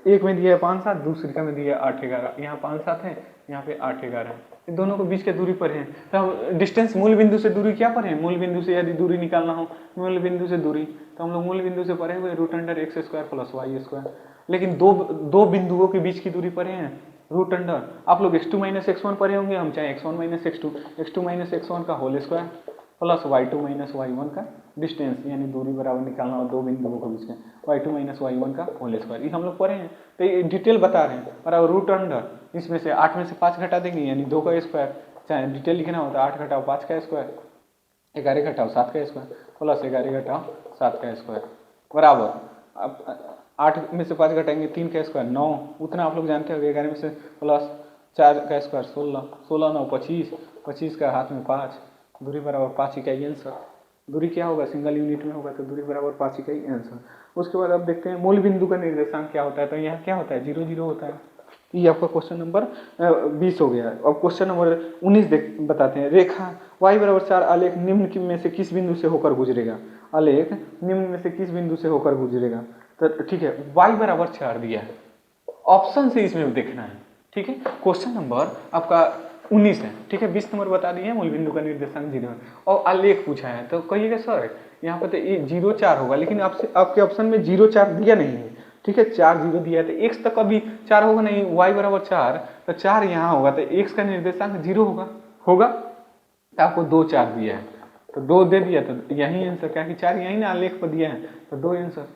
एक में दिया है 5 7, दूसरी का में दिया है 8 11। यहाँ 5 7 है, यहाँ पे 8 11 है। इन दोनों को बीच के दूरी पर है। तो डिस्टेंस मूल बिंदु से दूरी क्या पर है, मूल बिंदु से यदि दूरी निकालना हो, मूल बिंदु से दूरी, तो हम लोग मूल बिंदु से पढ़े हुए √x² + y²। लेकिन दो बिंदुओं के बीच की दूरी पढ़े हैं √। आप लोग x2 - x1 पढ़े होंगे, हम चाहे x1 - x2 - x1 का whole square plus y2 - y1 का डिस्टेंस, यानी दूरी बराबर निकालना हो दो बिंदुओं के बीच में, y2 - y1 का होल स्क्वायर। ये हम लोग पढ़े हैं, तो ये डिटेल बता रहे हैं। और √, इसमें से 8 में से 5 घटा देंगे, यानी 2 का स्क्वायर। चाहे डिटेल लिखना हो तो 8 घटाओ 5 का स्क्वायर, 11 घटाओ 7 का स्क्वायर, प्लस 11 घटाओ 7 का स्क्वायर बराबर। अब 8 में से 5 घटाएंगे 3 का स्क्वायर 9, उतना आप लोग जानते हो। 11 में से प्लस 4 का स्क्वायर 16, 16 9 25, 25 का हाथ में 5, दूरी बराबर 5 इकाई आंसर। दूरी क्या होगा, सिंगल यूनिट में होगा तो दूरी बराबर 5 इकाई आंसर। उसके बाद अब देखते हैं मूल बिंदु का निर्देशांक क्या होता है। तो यहाँ क्या होता है 0 0 होता है। ये आपका क्वेश्चन नंबर 20 हो गया। अब क्वेश्चन नंबर 19 बताते हैं। रेखा y बराबर 4 आलेख निम्न में से किस बिंदु से होकर गुजरेगा। आलेख निम्न में से किस बिंदु से होकर गुजरेगा। तो ठीक है, y बराबर 4 दिया है, ऑप्शन से इसमें देखना है। ठीक है, क्वेश्चन नंबर आपका 19 है। ठीक है, 20 नंबर बता दिए मूल बिंदु का निर्देशांक 0 है और आलेख पूछा है। तो कहिएगा सर यहाँ पे तो ये 0 4 होगा, लेकिन आपसे आपके ऑप्शन में 0 4 दिया नहीं है। ठीक है, 4 0 दिया है तो x तक कभी 4 होगा नहीं, y बराबर 4 तो 4 यहाँ होगा तो x का निर्देशांक 0 होगा। तो आपको 2 4 दिया है तो 2 दे दिया, तो यही आंसर, क्या कि 4 यही ना आलेख पर दिया है, तो 2 आंसर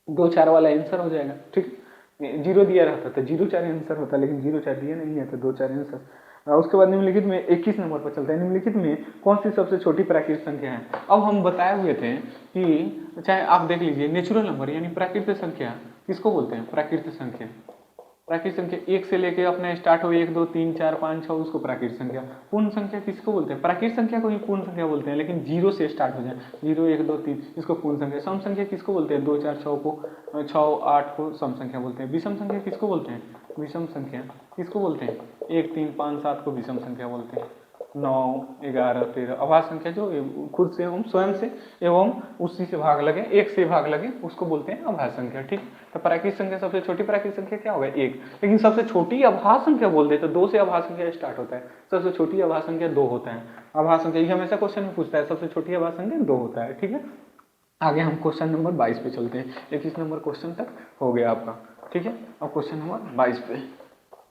2 4 वाला आंसर हो जाएगा। ठीक, जीरो दिया रहता तो 0 4 आंसर होता, लेकिन 0 4 दिया नहीं है तो 2 4 आंसर। उसके बाद निम्नलिखित में 21 नंबर पर चलते हैं। निम्नलिखित में कौन सी सबसे छोटी प्राकृतिक संख्या है? अब हम बताए हुए थे कि चाहे आप देख लीजिए नेचुरल नंबर यानी प्राकृतिक संख्या किसको बोलते हैं? प्राकृतिक संख्या। प्राकृतिक संख्या एक से लेके अपने स्टार्ट हो 1 2 3 4 5 6 उसको प्राकृतिक संख्या। पूर्ण संख्या किसको बोलते हैं? प्राकृतिक संख्या को ही पूर्ण संख्या बोलते हैं, लेकिन 0 से स्टार्ट हो जाए 0 1 2 3 इसको पूर्ण संख्या। सम संख्या किसको बोलते हैं? 2 4 6 को 6 8 को सम संख्या बोलते हैं। विषम संख्या किसको बोलते हैं? विषम संख्या किसको बोलते हैं? 1 3 5 7 को विषम संख्या बोलते हैं। 9 11 13 अभाज्य संख्या जो खुद से हम स्वयं से एवं उसी से भाग लगे, एक से भाग लगे उसको बोलते हैं अभाज्य संख्या। ठीक, तो प्राकृतिक संख्या सबसे छोटी प्राकृतिक संख्या क्या होगा? 1। लेकिन सबसे छोटी अभाज्य संख्या बोल दे तो 2 से अभाज्य संख्या स्टार्ट होता है। सबसे छोटी अभाज्य संख्या 2 होता है। अभाज्य संख्या ये हमेशा क्वेश्चन में पूछता है, सबसे छोटी अभाज्य संख्या 2 होता है। ठीक है, आगे हम क्वेश्चन नंबर 22 पे चलते हैं। 21 नंबर क्वेश्चन तक हो गया आपका। ठीक है, अब क्वेश्चन नंबर 22 पे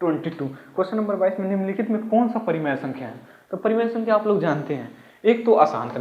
22 क्वेश्चन नंबर 22 में निम्नलिखित में कौन सा परिमेय संख्या है? तो परिमेय संख्या आप लोग जानते हैं, एक तो अशांत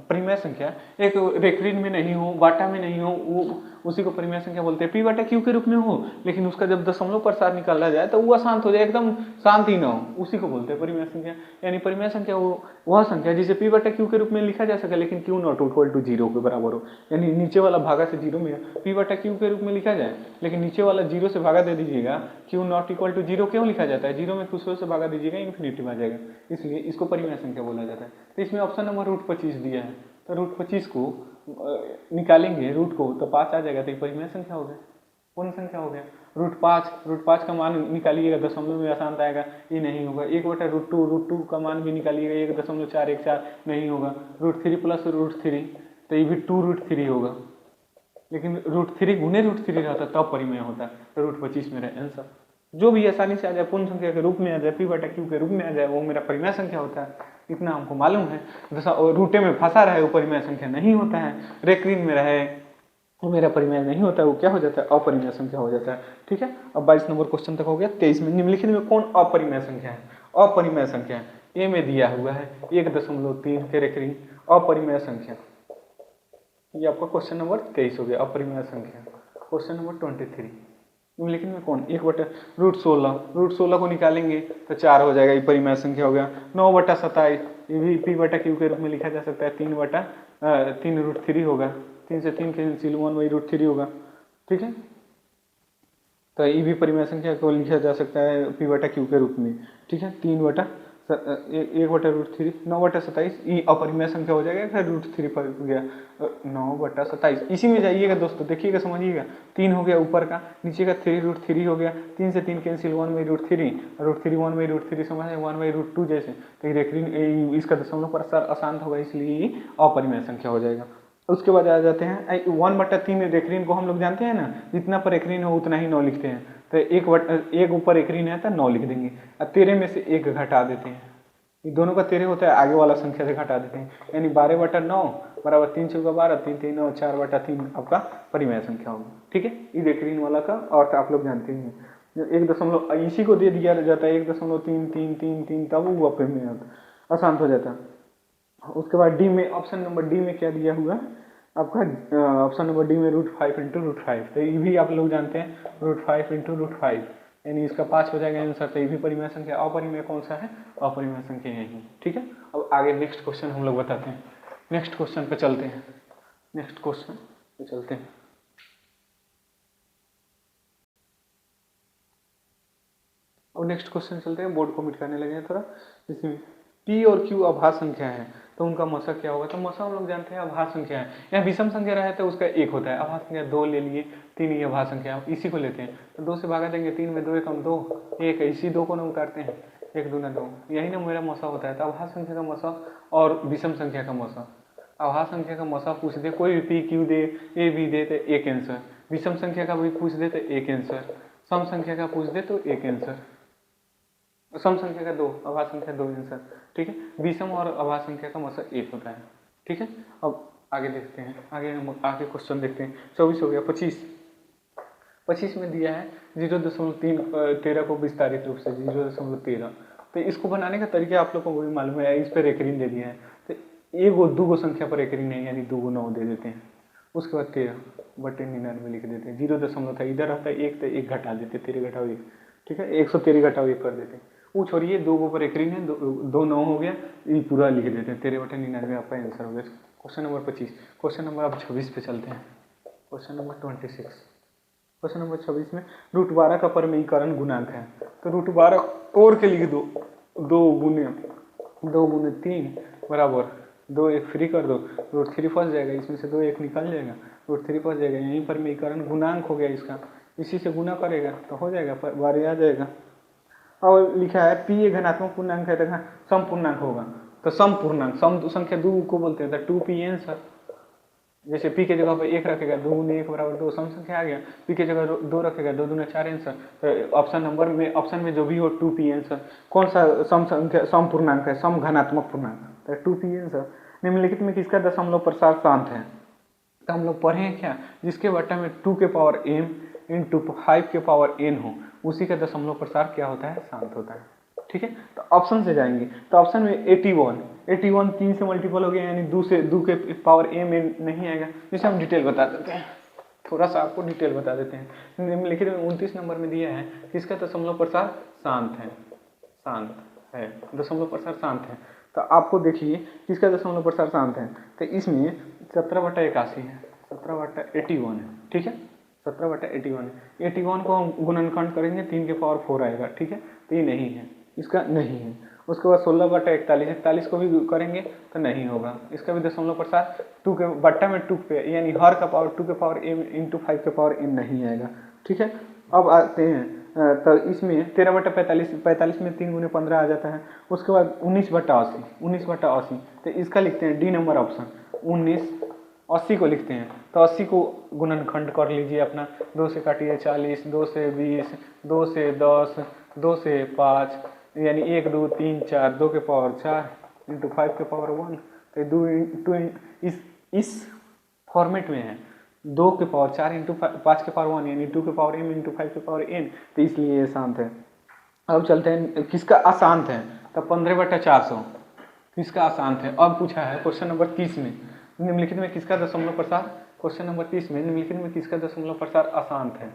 परिमेय संख्या, एक रेखरीन में नहीं हो, बाटा में नहीं हो, वो उसी को परिमेय संख्या बोलते हैं। पी बटा क्यू के रूप में हो लेकिन उसका जब दशमलव प्रसार निकाला जाए तो वो अशांत हो जाए, एकदम शांत ही ना हो, उसी को बोलते हैं परिमेय संख्या। यानी परिमेय संख्या वो वह संख्या जिसे पी बटा क्यू के रूप में लिखा जा सके लेकिन क्यू नॉट इक्वल टू 0 के बराबर हो। यानी नीचे वाला भागा से 0 में पी बटा क्यू के रूप में लिखा जाए लेकिन नीचे वाला 0 से भागा दे दीजिएगा। क्यू नॉट इक्वल टू 0 क्यों लिखा जाता है? 0 में कुछ से भागा दीजिएगा इन्फिनिटी आ जाएगा, इसलिए इसको परिमेय संख्या बोला जाता है। तो इसमें ऑप्शन नंबर √25 दिया है, तो √25 को निकालेंगे रूट को तो 5 आ जाएगा, तो ये परिमेय संख्या हो गया, पूर्ण संख्या हो गया। √5 का मान निकालिएगा, दशमलव में अशांत आएगा, ये नहीं होगा। 1/√2 का मान भी निकालिएगा, 1.414 नहीं होगा। √3 प्लस √3 तो ये भी 2√3 होगा, लेकिन √3 गुने √3 रहता तब परिमेय होता, तो √25 मेरा आंसर। जो भी आसानी से आ जाए, पूर्ण संख्या के रूप में आ जाए, पी बटा क्यू के रूप में आ जाए, वो मेरा परिमेय संख्या होता है, इतना हमको मालूम है। जैसा रूटे में फंसा रहे वो परिमेय संख्या नहीं होता है, रेखरीन में रहे वो मेरा परिमेय नहीं होता है, वो क्या हो जाता है? अपरिमेय संख्या हो जाता है। ठीक है, अब 22 नंबर क्वेश्चन तक हो गया। 23 में निम्नलिखित में कौन अपरिमेय संख्या है? अपरिमेय संख्या ए में दिया हुआ है 1.3 के रेखरीन अपरिमेय संख्या। ये आपका क्वेश्चन नंबर 23 हो गया, अपरिमेय संख्या। क्वेश्चन नंबर 23 निम्नलिखित में कौन? 1/√16 को निकालेंगे तो 4 हो जाएगा, ये परिमेय संख्या हो गया। 9/27 ये भी पी बटा क्यू के रूप में लिखा जा सकता है, 3/3 होगा, 3 से 3 कैंसिल 1/√3 होगा। ठीक है, तो ये भी परिमेय संख्या को लिखा जा सकता है पी बटा क्यू के रूप में। ठीक है, 1/√3 9/27 ये अपरिमेय संख्या हो जाएगा, फिर √3 पर गया 9/27। इसी में जाइएगा दोस्तों, देखिएगा समझिएगा, 3 हो गया ऊपर का, नीचे का 3√3 हो गया, 3 से 3 कैंसिल 1/√3 1/√3 समझ 1/√2 जैसे, तो ये रेखरीन इसका दशमलव प्रसार अशांत होगा, इसलिए ये अपरिमेय संख्या हो जाएगा। उसके बाद आ जाते हैं 1/3 रेखरीन को हम लोग जानते हैं ना, जितना पर रेखरीन हो उतना ही 9 लिखते हैं, तो एक ऊपर रेखरीन है तो 9 लिख देंगे, और 13 में से 1 घटा देते हैं, ये दोनों का 13 होता है, आगे वाला संख्या से घटा देते हैं, यानी 12/9 बराबर 3 चौका 12 3 3 9 4/3 आपका परिमेय संख्या होगा। ठीक है, ये रेखरीन वाला का अर्थ आप लोग जानते हैं, 1 इसी को दे दिया जाता है 1.33333 तब वो अपरिमेय अशांत हो जाता है। उसके बाद डी में, ऑप्शन नंबर डी में क्या दिया हुआ आपका? ऑप्शन नंबर डी में √5 × √5, तो ये भी आप लोग जानते हैं, √5 × √5 यानी इसका 5 हो जाएगा आंसर, तो ये भी परिमेय संख्या। अपरिमेय कौन सा है? अपरिमेय संख्या यही। ठीक है, अब आगे नेक्स्ट क्वेश्चन हम लोग बताते हैं, नेक्स्ट क्वेश्चन पे चलते हैं, नेक्स्ट क्वेश्चन पे चलते हैं। और नेक्स्ट क्वेश्चन चलते हैं, बोर्ड को मिटाने लगे हैं थोड़ा। इसमें P और Q अभाज्य संख्या है तो उनका मसा क्या होगा? तो मसा हम लोग जानते हैं अभाज्य संख्या है, यहाँ विषम संख्या रहे तो उसका 1 होता है, अभाज्य संख्या 2 ले लिए, 3 ये अभाज्य संख्या, इसी को लेते हैं, तो 2 से भागा देंगे, 3 में 2 एकम 2 1, इसी 2 को ना उतारते हैं, 1 दूना 2, यही ना मेरा मसा होता है। तो अभाज्य संख्या का मसा और विषम संख्या का मसा, अभाज्य संख्या का मसा पूछ दे कोई भी, P Q they, A B दे तो 1 आंसर, विषम संख्या का भी पूछ दे तो 1 आंसर, सम संख्या का पूछ दे तो 1 आंसर, सम संख्या का 2, अभाज्य संख्या 2 आंसर। ठीक है, विषम और अभाज्य संख्या का मसा 1 होता है। ठीक है, अब आगे देखते हैं, आगे क्वेश्चन देखते हैं। 24 हो गया। 25 में दिया है 0.13 को विस्तारित रूप से 0.13, तो इसको बनाने का तरीका आप लोग को भी मालूम है, इस पर रेखरीन दे दिया है, तो 1 2 संख्या पर रेखरीन नहीं, यानी 2 9 दे देते हैं, उसके बाद 13/99 लिख देते हैं। 0 दशमलव था इधर रहता है 1 तो 1 घटा देते, 13 घटाओ 1, ठीक है 113 घटाओ 1 कर देते हैं। वो छोड़िए, 2 के ऊपर 1 ऋण है, 2 9 हो गया, ये पूरा लिख देते हैं। 13/99 आपका आंसर हो गया। Question number 25। क्वेश्चन नंबर अब 26 पे चलते हैं। Question number 26। क्वेश्चन नंबर 26 में √12 का परमीकरण गुणांक है, तो √12 तोड़ के लिख दो। 2 गुने 3 बराबर 2 1 फ्री कर दो, √3 फंस जाएगा, इसमें से 2 1 निकल जाएगा, √3 फंस जाएगा। यहीं पर समीकरण गुणांक हो गया इसका, इसी से गुना करेगा तो हो जाएगा, बारी आ जाएगा। और लिखा है पी एक धनात्मक पूर्णांक है, देखा सम पूर्णांक होगा, तो सम पूर्णांक, सम संख्या 2 को बोलते हैं, 2p आंसर। जैसे p के जगह पर 1 रखेगा, 2 गुने 1 बराबर 2, सम संख्या आ गया। p के जगह 2 रखेगा, 2 दूना 4 आंसर। तो ऑप्शन में जो भी हो 2p आंसर। कौन सा सम संख्या, सम पूर्णांक है, सम घनात्मक पूर्णांक, तो 2p आंसर। निम्नलिखित में किसका दशमलव प्रसार शांत है, तो हम लोग पढ़े हैं क्या, जिसके बट्टा में 2 के पावर m इंटू 5 के पावर n हो, उसी का दशमलव प्रसार क्या होता है, शांत होता है। ठीक है, तो ऑप्शन से जाएंगे, तो ऑप्शन में 81 3 से मल्टीपल हो गया, यानी 2 के पावर m नहीं आएगा। जैसे हम डिटेल बता देते हैं, थोड़ा सा आपको डिटेल बता देते हैं। निम्नलिखित में 29 नंबर में दिया है किसका दशमलव प्रसार शांत है, दशमलव प्रसार शांत है। तो आपको देखिए किसका दशमलव प्रसार शांत है, तो इसमें 17/81 है, 17/81 है, ठीक है 17/81 है। 81 को हम गुणनखंड करेंगे 3 के पावर 4 आएगा, ठीक है, तो ये नहीं है, इसका नहीं है। उसके बाद 16/41, 41 को भी करेंगे तो नहीं होगा, इसका भी दशमलव प्रसार 2 के बट्टा में 2 पे, यानी हर का पावर 2 के पावर m इंटू 5 के पावर n नहीं आएगा, ठीक है। अब आते हैं तो इसमें 13/45, 45 में 3 गुने 15 आ जाता है। उसके बाद 19/80, तो इसका लिखते हैं डी नंबर ऑप्शन 19। 80 को लिखते हैं, तो 80 को गुणनखंड कर लीजिए अपना, 2 से काटिए 40, 2 से 20, 2 से 10, 2 से 5, यानी 1 2 3 4, 2 के पावर 4 इंटू 5 के पावर 1, तो 2 इस फॉर्मेट में है, 2 के पावर 4 इंटू 5 के पावर 1, यानी 2 के पावर m इंटू 5 के पावर n, तो इसलिए ये शांत है। अब चलते हैं किसका अशांत है, तो 15/400 किसका अशांत है। अब पूछा है क्वेश्चन नंबर 30 में, निम्नलिखित में किसका दशमलव प्रसार, क्वेश्चन नंबर 30 में निम्नलिखित में किसका दशमलव प्रसार अशांत है।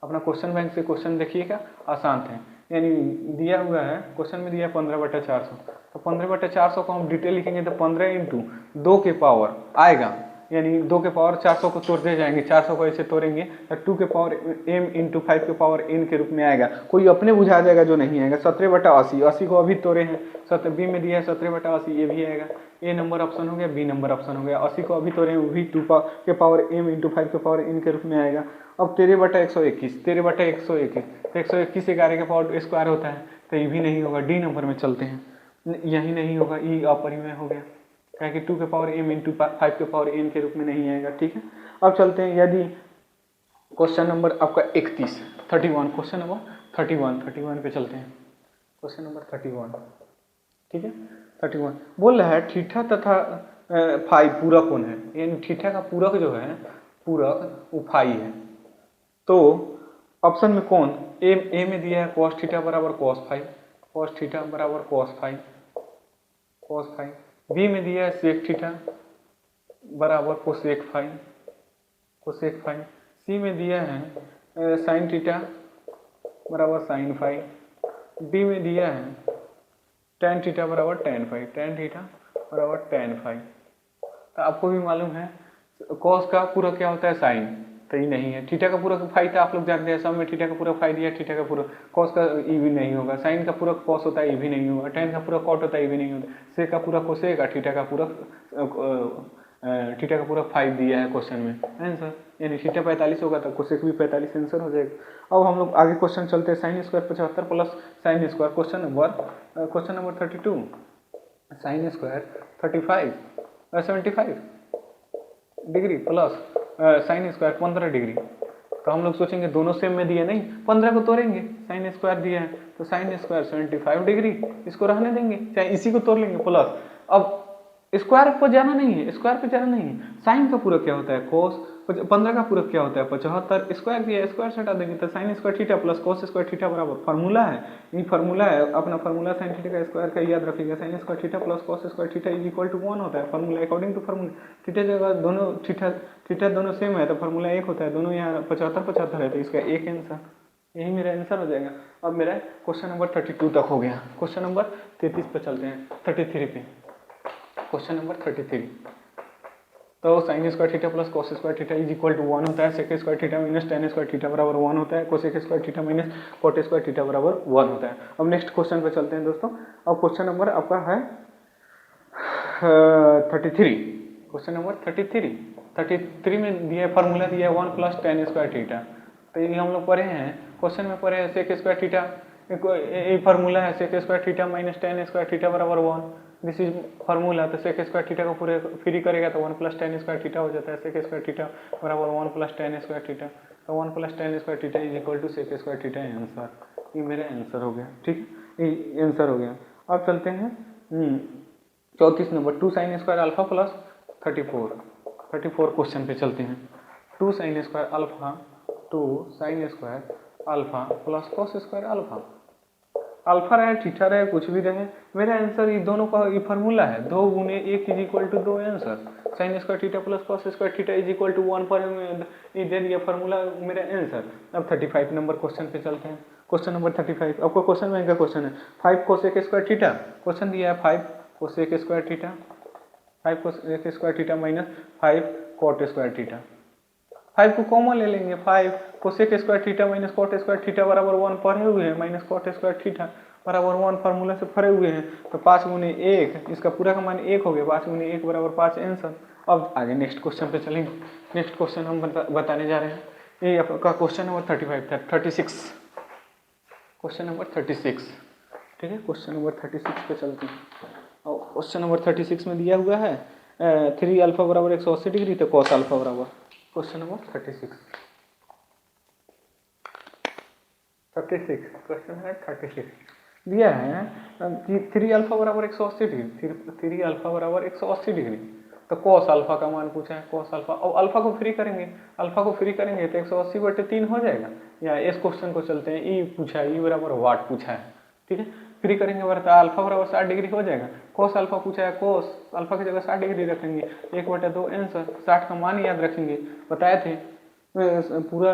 अपना क्वेश्चन बैंक से क्वेश्चन देखिएगा, अशांत है, यानी दिया हुआ है क्वेश्चन में दिया 15/400, तो 15/400 को हम डिटेल लिखेंगे तो 15 इंटू 2 के पावर आएगा, यानी 2 के पावर 400 को तोड़ते जाएंगे, 400 को ऐसे तोड़ेंगे तो 2 के पावर m इंटू 5 के पावर n के रूप में आएगा। कोई अपने बुझा जाएगा जो नहीं आएगा। 17/80, 80 को अभी तोड़े हैं, बी में दिया है 17/80, ये भी आएगा। ए नंबर ऑप्शन हो गया, बी नंबर ऑप्शन हो गया। 80 को अभी तोड़े हैं, वो भी 2 के पावर m इंटू 5 के पावर n के रूप में आएगा। अब 13/121, 13/121, तो 121 11 के पावर स्क्वायर होता है, तो ये भी नहीं होगा। डी नंबर में चलते हैं, यही नहीं होगा, ई अपरिमेय हो गया, क्या कि 2 के पावर m इंटू 5 के पावर n के रूप में नहीं आएगा, ठीक है। अब चलते हैं, यदि क्वेश्चन नंबर आपका 31 क्वेश्चन नंबर 31 पे चलते हैं। क्वेश्चन नंबर 31, ठीक है 31 बोल रहा है थीटा तथा फाई पूरक कौन है, यानी थीटा का पूरक जो है, पूरक वो फाई है। तो ऑप्शन में कौन, ए में दिया है cos थीटा बराबर cos फाई, cos थीटा बराबर cos फाई। बी में दिया है sec थीटा बराबर कोसेक फाई। सी में दिया है sin थीटा बराबर sin फाई। डी में दिया है tan थीटा बराबर tan फाई, tan थीटा बराबर tan फाई। तो आपको भी मालूम है cos का पूरा क्या होता है sin, तो ये नहीं है। थीटा का पूरा फाई था, आप लोग जानते हैं, सब में थीटा का पूरा फाई दिया, थीटा का पूरा cos का ई भी नहीं होगा, sin का पूरा cos होता है, ये भी नहीं होगा, tan का पूरा cot होता है, ये भी नहीं होता, sec का पूरा cosec, थीटा का पूरा 5 दिया है क्वेश्चन में आंसर, यानी थीटा 45 होगा तो कोसेक भी 45 आंसर हो जाएगा। अब हम लोग आगे क्वेश्चन चलते हैं, sine square 75 plus sine square, question number 32, sine square 75 degree plus sine square 15 degree. तो हम लोग सोचेंगे दोनों सेम में दिए, नहीं 15 को तोड़ेंगे, साइन स्क्वायर दिया है तो साइन स्क्वायर 75 डिग्री, इसको रहने देंगे, चाहे इसी को तोड़ लेंगे प्लस। अब स्क्वायर पर जाना नहीं है, स्क्वायर पे जाना नहीं है। साइन का पूरक क्या होता है? कोस। 15 का पूरक क्या होता है? 75। स्क्वायर किया, स्क्वायर से हटा देंगे तो sine square theta plus cos square theta बराबर फार्मूला है, ये फार्मूला है अपना फार्मूला साइन थीटा का स्क्वायर का याद रखिएगा। Sine square theta plus cos square theta is equal to 1 होता है formula according to formula. Theta जगह दोनों थीटा दोनों सेम है तो फार्मूला एक होता है, दोनों यहाँ 75 है तो इसका एक आंसर, यही मेरा आंसर हो जाएगा। अब मेरा क्वेश्चन नंबर 32 तक हो गया। क्वेश्चन नंबर 33 पे चलते हैं, 33 पे। क्वेश्चन नंबर 33, तो sine square theta plus cos square theta is equal to 1 होता है, sec square theta minus tan square theta बराबर 1 होता है, cosec square theta minus cot square theta बराबर 1 होता है। अब नेक्स्ट क्वेश्चन पे चलते हैं दोस्तों। अब क्वेश्चन नंबर आपका है 33। क्वेश्चन नंबर 33 में दिया है फार्मूला दिया है 1 प्लस टेन स्क्वायर थीटा, तो ये हम लोग पढ़े हैं, क्वेश्चन में पढ़े हैं सेक स्क्वायर थीटा, ये फार्मूला है sec square theta minus tan square theta बराबर 1, दिस इज फार्मूला। तो सेक स्क्वायर थीटा को पूरे फ्री करेगा तो 1 प्लस टेन स्क्वायर थीटा हो जाता है, सेक स्क्वायर थीटा बराबर 1 प्लस टेन स्क्वायर थीटा, तो 1 plus tan square theta is equal to sec square theta answer. ये मेरा आंसर हो गया, ठीक है, ये आंसर हो गया। अब चलते हैं 34 number, 2 sine square alpha plus 34 question पे चलते हैं। 2 sine square alpha plus cos square alpha, alpha रहे थीटा रहे कुछ भी रहे, मेरा आंसर ये दोनों का ये फार्मूला है, 2 गुने 1 is equal to 2 answer. Sine square theta plus cos square theta is equal to 1 पर ये दे दिया फार्मूला, मेरा आंसर। अब 35 नंबर क्वेश्चन पे चलते हैं। क्वेश्चन नंबर 35 आपका क्वेश्चन बैंक का क्वेश्चन है, 5 कोसेक स्क्वायर थीटा, क्वेश्चन दिया है 5 cosec square theta, 5 cosec square theta minus 5 coat square theta. 5 को कॉमन ले लेंगे, 5 cosec square theta minus cot square theta बराबर 1 पढ़े हुए हैं, माइनस कोट स्क्वायर थीटा बराबर 1 फार्मूला से भरे हुए हैं, तो 5 गुने 1 इसका पूरा का मान 1 हो गया, 5 गुने 1 बराबर 5 आंसर। अब आगे नेक्स्ट क्वेश्चन पे चलेंगे। नेक्स्ट क्वेश्चन हम बताने जा रहे हैं, ये आपका क्वेश्चन नंबर 35 था, 36 क्वेश्चन नंबर 36, ठीक है। क्वेश्चन नंबर 36 पे चलते हैं। और क्वेश्चन नंबर 36 में दिया हुआ है 3 अल्फा बराबर 180 डिग्री, तो कॉस अल्फा बराबर, क्वेश्चन नंबर 36 क्वेश्चन है 36 दिया है कि 3 अल्फा बराबर 180 डिग्री, 3 अल्फा बराबर 180 डिग्री, तो कॉस अल्फा का मान पूछा है, कॉस अल्फा। और अल्फा को फ्री करेंगे, तो 180/3 हो जाएगा। या इस क्वेश्चन को चलते हैं, ई पूछा है, ई बराबर वाट पूछा है, ठीक है। फ्री करेंगे बरता अल्फा बराबर 60 डिग्री हो जाएगा। कोस अल्फा पूछा है, कोस अल्फा की जगह 60 डिग्री रखेंगे, 1/2 आंसर, 60 का मान याद रखेंगे, बताए थे पूरा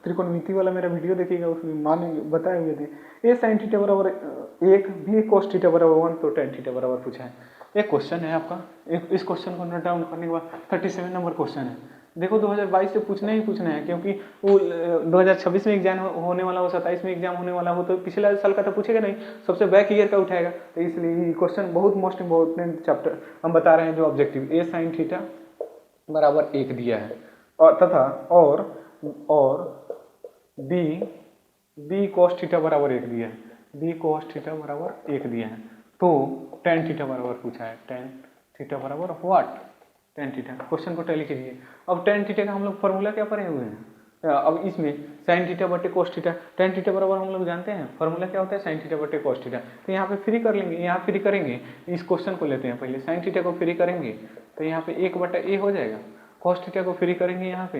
त्रिकोणमिति वाला मेरा वीडियो देखिएगा, उसमें मान बताए हुए थे। ए साइन थीटा बराबर 1, बी कोस थीटा बराबर 1, तो टेन थीटा बराबर पूछा है। एक क्वेश्चन है आपका, इस क्वेश्चन को नोट डाउन करने के बाद 37 नंबर क्वेश्चन है। देखो 2022 से पूछना ही पूछना है, क्योंकि वो 2026 में एग्जाम होने वाला हो, 27 में एग्जाम होने वाला हो, तो पिछले साल का तो पूछेगा नहीं, सबसे बैक ईयर का उठाएगा। तो इसलिए ये क्वेश्चन बहुत मोस्ट इंपॉर्टेंट चैप्टर हम बता रहे हैं, जो ऑब्जेक्टिव ए साइन थीटा बराबर 1 दिया है, और तथा और बी कोस थीटा बराबर 1 दिया है, बी कोस थीटा बराबर 1 दिया है, तो टेन थीटा बराबर पूछा है, टेन थीटा बराबर व्हाट, टेन थीटा। क्वेश्चन को टैली कीजिए। अब टेन थीटा का हम लोग फॉर्मूला क्या पढ़े हुए हैं, अब इसमें साइन थीटा बटे कोस थीटा, टेन थीटा बराबर हम लोग जानते हैं फॉर्मूला क्या होता है, साइन थीटा बटे कोस थीटा। तो यहाँ पे फ्री कर लेंगे, यहाँ फ्री करेंगे, इस क्वेश्चन को लेते हैं पहले, साइन थीटा को फ्री करेंगे तो यहाँ पे 1/a हो जाएगा, कोस थीटा को फ्री करेंगे यहाँ पे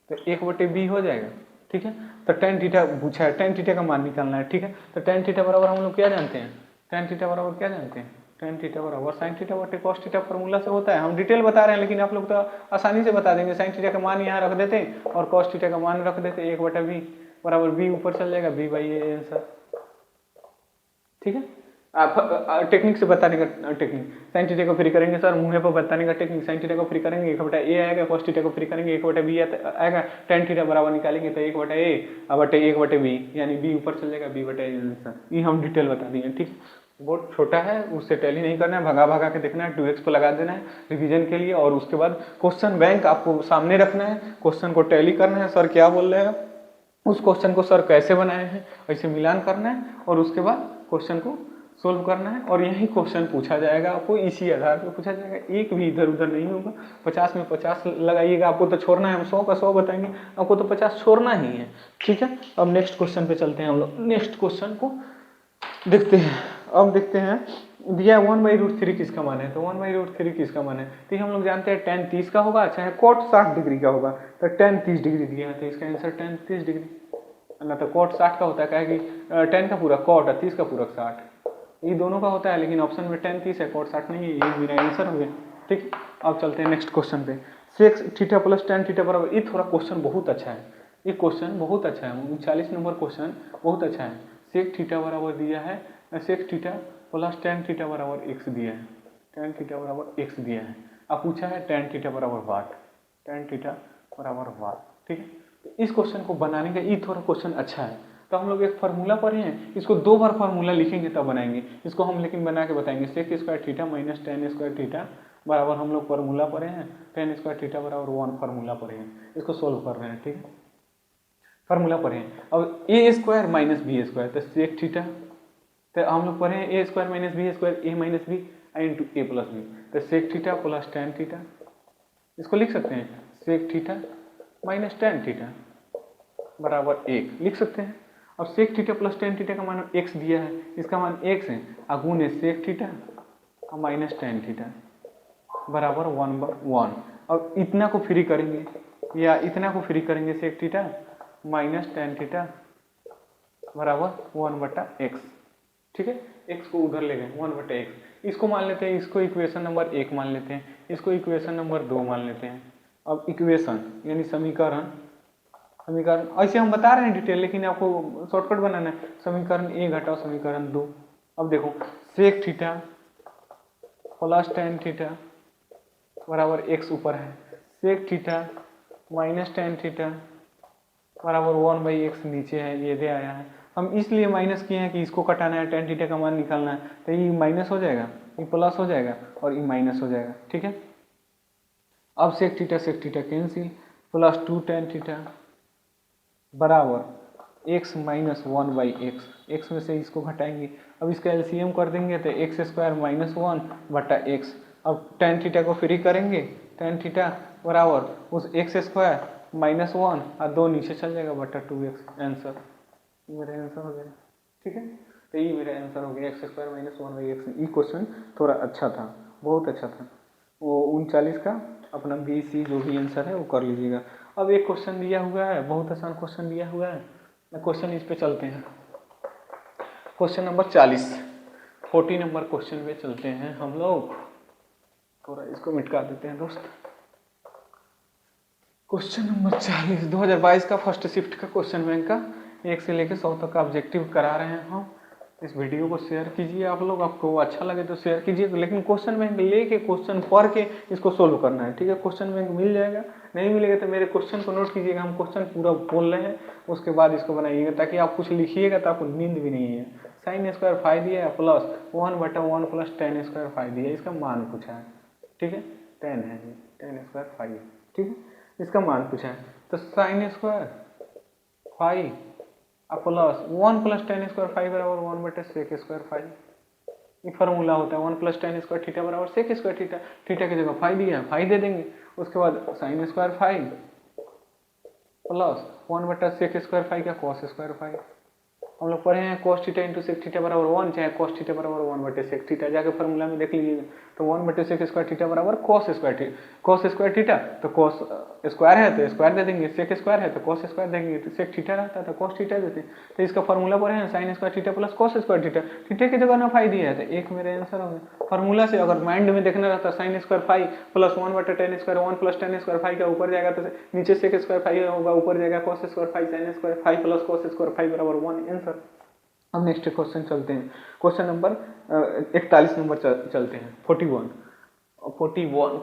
तो 1/b हो जाएगा, ठीक है। तो टेन थीटा पूछा है, टेन थीटा का मान निकालना है, ठीक है। तो टेन थीटा बराबर हम लोग क्या जानते हैं, टेन थीटा बराबर क्या जानते हैं, टेन थीटा बराबर साइन थीटा बटे कॉस थीटा फॉर्मूला से होता है। हम डिटेल बता रहे हैं, लेकिन आप लोग तो आसानी से बता देंगे, साइन थीटा का मान यहाँ रख देते और कॉस थीटा का मान रख देते, 1/b बराबर b ऊपर चल जाएगा, b/a आंसर, ठीक है। आप टेक्निक से बताने का टेक्निक, साइन थीटा को फ्री करेंगे सर, मुंह पर बताने का टेक्निक, साइन थीटा को फ्री करेंगे 1/a आएगा, कॉस थीटा को फ्री करेंगे 1/b आएगा, टेन थीटा बराबर निकालेंगे तो 1/a बटे 1/b, यानी b ऊपर चल जाएगा, b/a आंसर। ये हम डिटेल बता दिए, ठीक। बहुत छोटा है, उससे टैली नहीं करना है, भगा भगा के देखना है, 2x पे लगा देना है रिवीजन के लिए, और उसके बाद क्वेश्चन बैंक आपको सामने रखना है, क्वेश्चन को टैली करना है, सर क्या बोल रहे हैं, उस क्वेश्चन को सर कैसे बनाए हैं ऐसे मिलान करना है, और उसके बाद क्वेश्चन को सोल्व करना है, और यही क्वेश्चन पूछा जाएगा आपको, इसी आधार पर पूछा जाएगा, एक भी इधर उधर नहीं होगा। 50 में 50 लगाइएगा, आपको तो छोड़ना है, हम 100 का 100 बताएंगे, आपको तो 50 छोड़ना ही है, ठीक है। अब नेक्स्ट क्वेश्चन पे चलते हैं हम लोग, नेक्स्ट क्वेश्चन को देखते हैं। अब देखते हैं दिया 1/√3 किसका मान है, तो 1/√3 किसका मान है, तो हम लोग जानते हैं tan 30 का होगा, चाहे cot 60 डिग्री का होगा, तो tan 30 डिग्री दिया है तो इसका आंसर tan 30 डिग्री, ना तो cot 60 का होता है, क्या कि tan का पूरा cot है, 30 का पूरा 60, ये दोनों का होता है, लेकिन ऑप्शन में tan 30 है, cot 60 नहीं है, ये मेरा आंसर हो गया। ठीक, अब चलते हैं नेक्स्ट क्वेश्चन पे। sec theta plus tan theta बराबर, ये थोड़ा क्वेश्चन बहुत अच्छा है, ये क्वेश्चन बहुत अच्छा है, 39 नंबर क्वेश्चन बहुत अच्छा है। sec थीटा बराबर दिया है, sec theta plus tan theta बराबर x दिया है, tan थीटा बराबर x दिया है, अब पूछा है tan थीटा बराबर वाट, tan थीटा बराबर वाट। ठीक है, तो इस क्वेश्चन को बनाने का ये थोड़ा क्वेश्चन अच्छा है, तो हम लोग एक फार्मूला पढ़े हैं, इसको 2 बार फार्मूला लिखेंगे तब बनाएंगे इसको हम, लेकिन बना के बताएंगे। sec square theta minus tan square theta बराबर हम लोग फार्मूला पढ़े हैं, tan स्क्वायर थीटा बराबर 1 फार्मूला पढ़े हैं, इसको सोल्व कर रहे हैं। ठीक है, फार्मूला पढ़े हैं। अब A square minus B square, तो सेक थीटा, तो हम लोग पढ़े हैं A square minus B square, A minus B into A plus B, तो sec theta plus tan theta, इसको लिख सकते हैं sec theta minus tan theta बराबर 1 लिख सकते हैं। अब sec theta plus tan theta का मान x दिया है, इसका मान x है, अगुण है sec theta minus tan theta बराबर 1/1। अब इतना को फ्री करेंगे या इतना को फ्री करेंगे, sec theta minus tan theta बराबर 1/x। ठीक है, x को उधर ले गए 1/x, इसको मान लेते हैं, इसको इक्वेशन नंबर 1 मान लेते हैं, इसको इक्वेशन नंबर 2 मान लेते हैं। अब इक्वेशन यानी समीकरण, समीकरण ऐसे हम बता रहे हैं डिटेल, लेकिन आपको शॉर्टकट बनाना है, समीकरण 1 घटाओ समीकरण 2। अब देखो sec theta plus tan theta बराबर x ऊपर है, sec theta minus tan theta बराबर 1/x नीचे है, ये दे आया है। हम इसलिए माइनस किए हैं कि इसको कटाना है, tan थीटा का मान निकालना है, तो ये माइनस हो जाएगा, ये प्लस हो जाएगा और ये माइनस हो जाएगा। ठीक है, अब sec theta cancel, plus 2 tan theta बराबर x माइनस 1/x, x में से इसको घटाएंगे, अब इसका एलसीएम कर देंगे तो x स्क्वायर माइनस 1/x। अब tan थीटा को फ्री करेंगे, tan थीटा बराबर उस x स्क्वायर माइनस 1 और 2 नीचे चल जाएगा बटा 2x, आंसर, मेरा आंसर हो गया। ठीक है, तो ये मेरा आंसर हो गया x स्क्वायर माइनस 1/x। ये क्वेश्चन थोड़ा अच्छा था, बहुत अच्छा था, वो 39 का अपना बी सी जो भी आंसर है वो कर लीजिएगा। अब एक क्वेश्चन दिया हुआ है, बहुत आसान क्वेश्चन दिया हुआ है, क्वेश्चन इस पे चलते हैं, क्वेश्चन नंबर 40 नंबर क्वेश्चन पे चलते हैं हम लोग। थोड़ा इसको मिटका देते हैं दोस्त। क्वेश्चन नंबर 40 2022 का फर्स्ट शिफ्ट का क्वेश्चन बैंक का 1 से लेकर 100 तक का ऑब्जेक्टिव करा रहे हैं हम। इस वीडियो को शेयर कीजिए आप लोग, आपको अच्छा लगे तो शेयर कीजिए, लेकिन क्वेश्चन बैंक लेके क्वेश्चन पढ़ के इसको सोल्व करना है। ठीक है, क्वेश्चन बैंक मिल जाएगा, नहीं मिलेगा तो मेरे क्वेश्चन को नोट कीजिएगा, हम क्वेश्चन पूरा बोल रहे हैं, उसके बाद इसको बनाइएगा, ताकि आप कुछ लिखिएगा तो आपको नींद भी नहीं है। साइन स्क्वायर 5 दिया है प्लस 1/1 प्लस tan स्क्वायर 5 दिया है, इसका मान पूछा है। ठीक है, 10 है, tan स्क्वायर 5। ठीक है, इसका मान पूछा है, तो sine square 5 plus 1 plus tan square 5 बराबर 1/sec स्क्वायर 5, ये फार्मूला होता है। 1 प्लस tan स्क्वायर थीटा बराबर सेक स्क्वायर थीटा, थीटा की जगह 5 दिया है 5 दे देंगे, उसके बाद sine square 5 plus 1/sec square 5 का cos स्क्वायर 5। हम लोग पढ़े हैं cos theta into sec theta बराबर 1, चाहे cos थीटा बराबर 1/sec थीटा, जाके फार्मूला में देख लीजिएगा, तो 1/sec स्क्वायर थीटा बराबर cos स्क्वायर थीटा, तो cos स्क्वायर है तो स्क्वायर दे देंगे, sec स्क्वायर है तो cos स्क्वायर देंगे, तो sec थीटा रहता है तो cos थीटा देते हैं। तो इसका फार्मूला पढ़े हैं sin square theta plus cos square theta, theta की जगह ना 5 दिया है, तो एक मेरा आंसर हो गया। फार्मूला से अगर माइंड में देखना रहता sin square 5 plus 1/tan square 1 plus tan square 5 का ऊपर जाएगा, तो नीचे sec स्क्वायर 5 होगा, ऊपर जाएगा cos square 5 sin square 5 plus cos square 5 बराबर 1, आंसर। अब नेक्स्ट क्वेश्चन चलते हैं, क्वेश्चन नंबर 41 नंबर चलते हैं, 41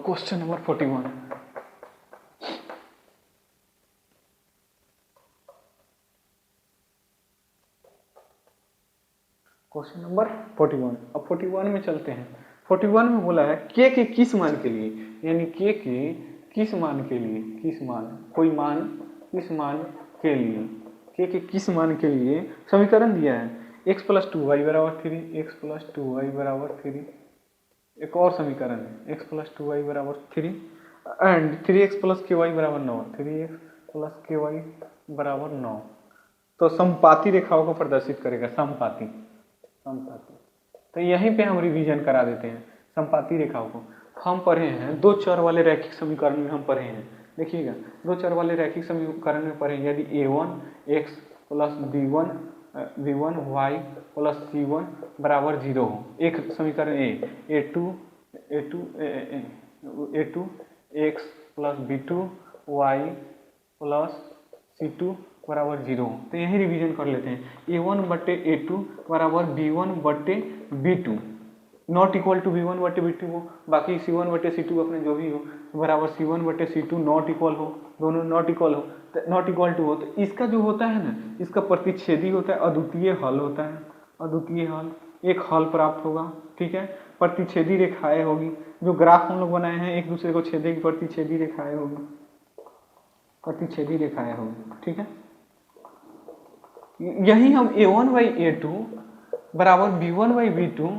क्वेश्चन नंबर 41। क्वेश्चन नंबर 41, अब 41 में चलते हैं। 41 में बोला है के किस मान के लिए, यानी के किस मान के लिए, किस मान, कोई मान किस मान के लिए, के किस मान के लिए समीकरण दिया है, x प्लस 2y बराबर 3, x प्लस 2y बराबर 3। एक और समीकरण है x प्लस 2y बराबर 3 एंड 3x प्लस ky बराबर 9, 3x प्लस ky बराबर 9। तो समपाती रेखाओं को प्रदर्शित करेगा, समपाती, समपाती। तो यहीं पे हम रिवीजन करा देते हैं संपाती रेखाओं को। हम पढ़े हैं दो चर वाले रैखिक समीकरण में हम पढ़े हैं, देखिएगा दो चर वाले रैखिक समीकरण में पढ़े, यदि a1 x plus b1 y plus c1 बराबर 0 हो, एक समीकरण a2 x plus b2 y plus c2 बराबर 0 हो, तो यही रिवीजन कर लेते हैं। a1 बटे a2 बराबर b1 बटे b2 not equal to b1 बटे b2 हो, बाकी c1 बटे c2 अपने जो भी हो बराबर c1 बटे c2 नॉट इक्वल हो, दोनों नॉट इक्वल हो, नॉट इक्वल टू हो, तो इसका जो होता है ना, इसका प्रतिच्छेदी होता है, अद्वितीय हल होता है, अद्वितीय हल, एक हल प्राप्त होगा। ठीक है, प्रतिच्छेदी रेखाएं होगी, जो ग्राफ हम लोग बनाए हैं एक दूसरे को छेदेगी, प्रतिच्छेदी रेखाएं होगी, प्रतिच्छेदी रेखाएं होगी। ठीक है, यही हम a1/a2 बराबर b1/b2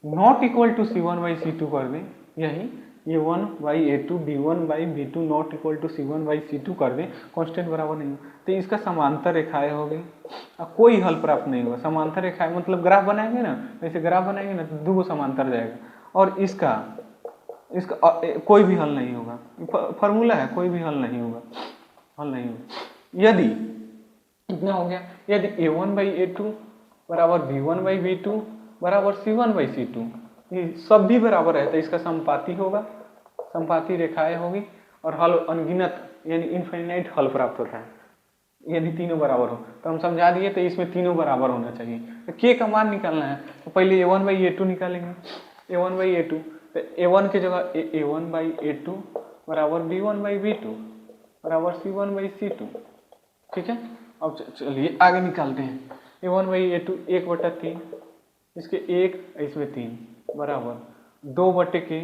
not equal to c1/c2 कर दें, यही a1/a2 b1/b2 not equal to c1/c2 कर दें, कांस्टेंट बराबर नहीं हो, तो इसका समांतर रेखाएं हो गई। अब कोई हल प्राप्त नहीं होगा, समांतर रेखाएं मतलब ग्राफ बनाएंगे ना, वैसे ग्राफ बनाएंगे ना तो दो समांतर जाएगा, और इसका कोई भी हल नहीं होगा, फॉर्मूला है, कोई भी हल नहीं होगा, हल नहीं होगा। यदि कितना हो गया, यदि a1/a2 बराबर b1/b2 बराबर c1/c2, ये सब भी बराबर है तो इसका संपाती होगा, संपाती रेखाएं होगी, और हल अनगिनत यानी इनफाइनाइट हल प्राप्त होता है यदि तीनों बराबर हो। तो हम समझा दिए, तो इसमें तीनों बराबर होना चाहिए। तो k का मान निकालना है, तो पहले a1/a2 निकालेंगे, a1/a2, तो a1 की जगह a1/a2 बराबर b1/b2 बराबर c1/c2। ठीक है, अब चलिए आगे निकालते हैं। a1/a2 1/3, इसके 1 इसमें 3 बराबर 2/k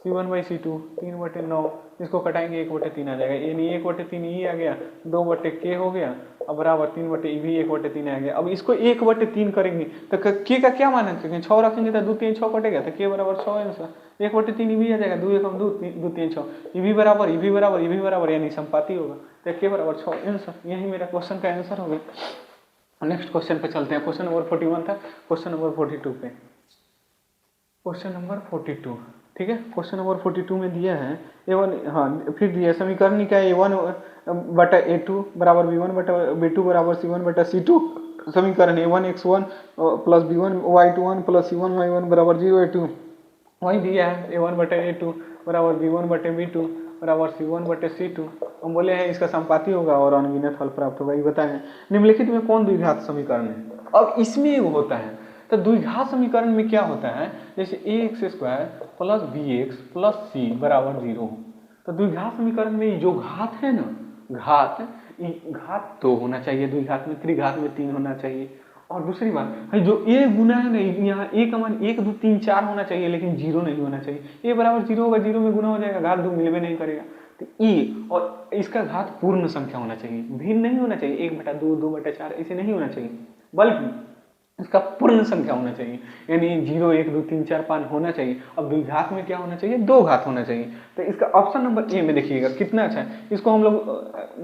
c1/c2 3/9, इसको कटाएंगे 1/3 आ जाएगा, यानी 1/3 ही आ गया, 2/k हो गया, अब बराबर 3/1 आ गया। अब इसको 1/3 करेंगे तो k का क्या मान रखेंगे, 6 रखेंगे तो 2 3 6 कटेगा, तो k बराबर 6 आंसर 1/3 भी आ जाएगा, 2 1 2 3 6, ये भी बराबर यानी संपाती होगा, तो k बराबर 6 आंसर। यही मेरा क्वेश्चन का आंसर हो गया। नेक्स्ट क्वेश्चन पे चलते हैं। क्वेश्चन नंबर 41 था, क्वेश्चन नंबर 42 पे, क्वेश्चन नंबर 42। ठीक है, क्वेश्चन नंबर 42 में दिया है a1, हाँ फिर दिया समीकरण क्या है, a1/a2 बराबर b1/b2 बराबर c1/c2, समीकरण a1x1 plus b1y21 plus c1y1 बराबर 0a2, वही दिया है a1/a2 बराबर b1/b2 बराबर c1/c2। हम बोले हैं इसका संपाती होगा और अनगिनत हल प्राप्त होगा, ये बताएं निम्नलिखित में कौन द्विघात समीकरण है। अब इसमें होता है, तो द्विघात समीकरण में क्या होता है, जैसे ax² plus bx plus c बराबर 0 हो, तो द्विघात समीकरण में जो घात है ना, घात 2 होना चाहिए, द्विघात में, त्रिघात में 3 होना चाहिए, और दूसरी बात है जो a गुना है ना, यहाँ a का मान 1 2 3 4 होना चाहिए, लेकिन 0 नहीं होना चाहिए। a बराबर 0 होगा, 0 में गुना हो जाएगा, घात 2 मिलवे नहीं करेगा, तो e और इसका घात पूर्ण संख्या होना चाहिए, भिन्न नहीं होना चाहिए, 1/2 2/4 ऐसे नहीं होना चाहिए, बल्कि इसका पूर्ण संख्या होना चाहिए, यानी 0 1 2 3 4 5 होना चाहिए। अब द्विघात में क्या होना चाहिए, 2 घात होना चाहिए। तो इसका ऑप्शन नंबर ए में देखिएगा कितना अच्छा है, इसको हम लोग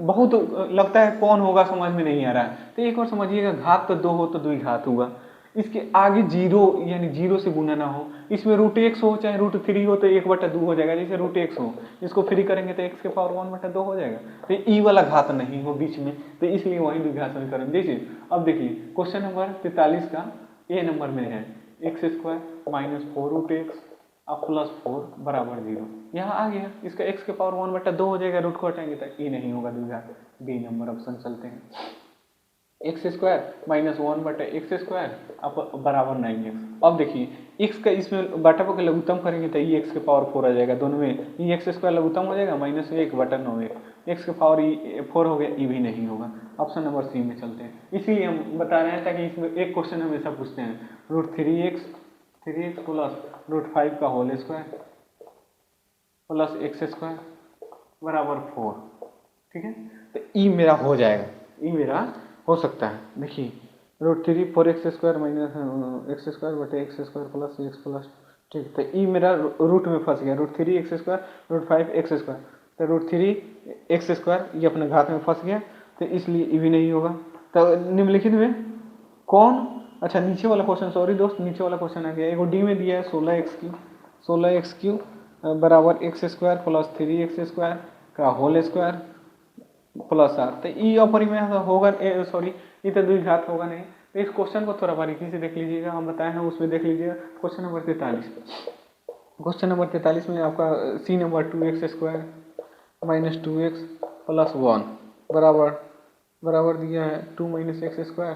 बहुत लगता है कौन होगा समझ में नहीं आ रहा है, तो एक और समझिएगा, घात तो 2 हो तो द्विघात हुआ, इसके आगे 0 यानी 0 से गुना ना हो, इसमें √x हो चाहे √3 हो तो 1/2 हो जाएगा, जैसे √x हो, इसको फ्री करेंगे तो x के पावर 1/2 हो जाएगा, तो ई वाला घात नहीं हो बीच में, तो इसलिए वही द्विघात समीकरण। जैसे अब देखिए क्वेश्चन नंबर 43 का ए नंबर में है x² माइनस 4√x अब प्लस 4 बराबर 0, यहाँ आ गया, इसका x के पावर 1/2 हो जाएगा, रूट को हटाएंगे तो ई नहीं होगा द्विघात। बी नंबर ऑप्शन चलते हैं, x² माइनस 1/x² अब बराबर 9x। अब देखिए x का इसमें बाटा के लघुत्तम करेंगे तो ये x के पावर 4 आ जाएगा, दोनों में ये x² लघुत्तम हो जाएगा, माइनस 1/9x, x के पावर 4 हो गया, ई भी नहीं होगा। ऑप्शन नंबर सी में चलते हैं, इसीलिए हम बता रहे हैं ताकि इसमें एक क्वेश्चन हमेशा पूछते हैं, √3x प्लस √5 का होल स्क्वायर प्लस x² बराबर 4। ठीक है, तो ई मेरा हो जाएगा, ई मेरा हो सकता है। देखिए √3 4x² माइनस x² बटे x² प्लस x प्लस, ठीक, तो ई मेरा रूट में फंस गया, √3x² √5x², तो √3x² ये अपने घात में फंस गया, तो इसलिए ई भी नहीं होगा। तो निम्नलिखित में कौन, अच्छा नीचे वाला क्वेश्चन, सॉरी दोस्त नीचे वाला क्वेश्चन आ गया। एगो डी में दिया है 16x³ बराबर एक्स स्क्वायर प्लस 3x² का होल स्क्वायर प्लस आर। तो ई अपरिमेय होगा, सॉरी ये तो द्विघात होगा नहीं। तो इस क्वेश्चन को थोड़ा बारीकी से देख लीजिएगा, हम बताए हैं उसमें देख लीजिएगा क्वेश्चन नंबर 43। क्वेश्चन नंबर 43 में आपका सी number 2x² minus 2x plus 1 बराबर दिया है 2 - x²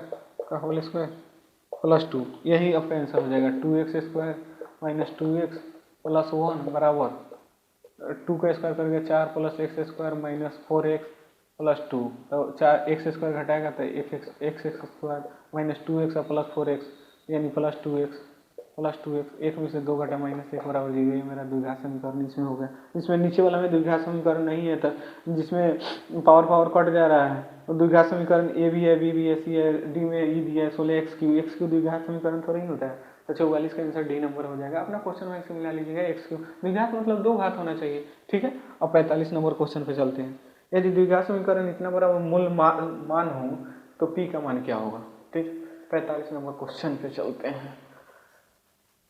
का होल स्क्वायर प्लस 2। यही आपका आंसर हो जाएगा 2x² माइनस 2x प्लस 1 बराबर 2 का स्क्वायर करके 4 plus x² minus 4x plus 2। तो 4 x² घटाएगा तो x² minus 2x plus 4x यानी प्लस 2x। एक में से 2 घटा माइनस 1 बराबर 0। ये मेरा द्विघात समीकरण इसमें हो गया। इसमें नीचे वाला में द्विघात समीकरण नहीं है, तो जिसमें पावर कट जा रहा है तो द्विघात समीकरण ए भी है, बी भी है, सी है, डी में ई दिया है 16x³ द्विघात समीकरण थोड़ा ही होता है। तो 44 का आंसर डी नंबर हो जाएगा। अपना क्वेश्चन में से मिला लीजिएगा x³ द्विघात मतलब 2 घात होना चाहिए, ठीक है। अब 45 नंबर क्वेश्चन पे चलते हैं। यदि द्विघात समीकरण इतना बड़ा मूल मान हो तो p का मान क्या होगा, ठीक। 45 नंबर क्वेश्चन पे चलते हैं।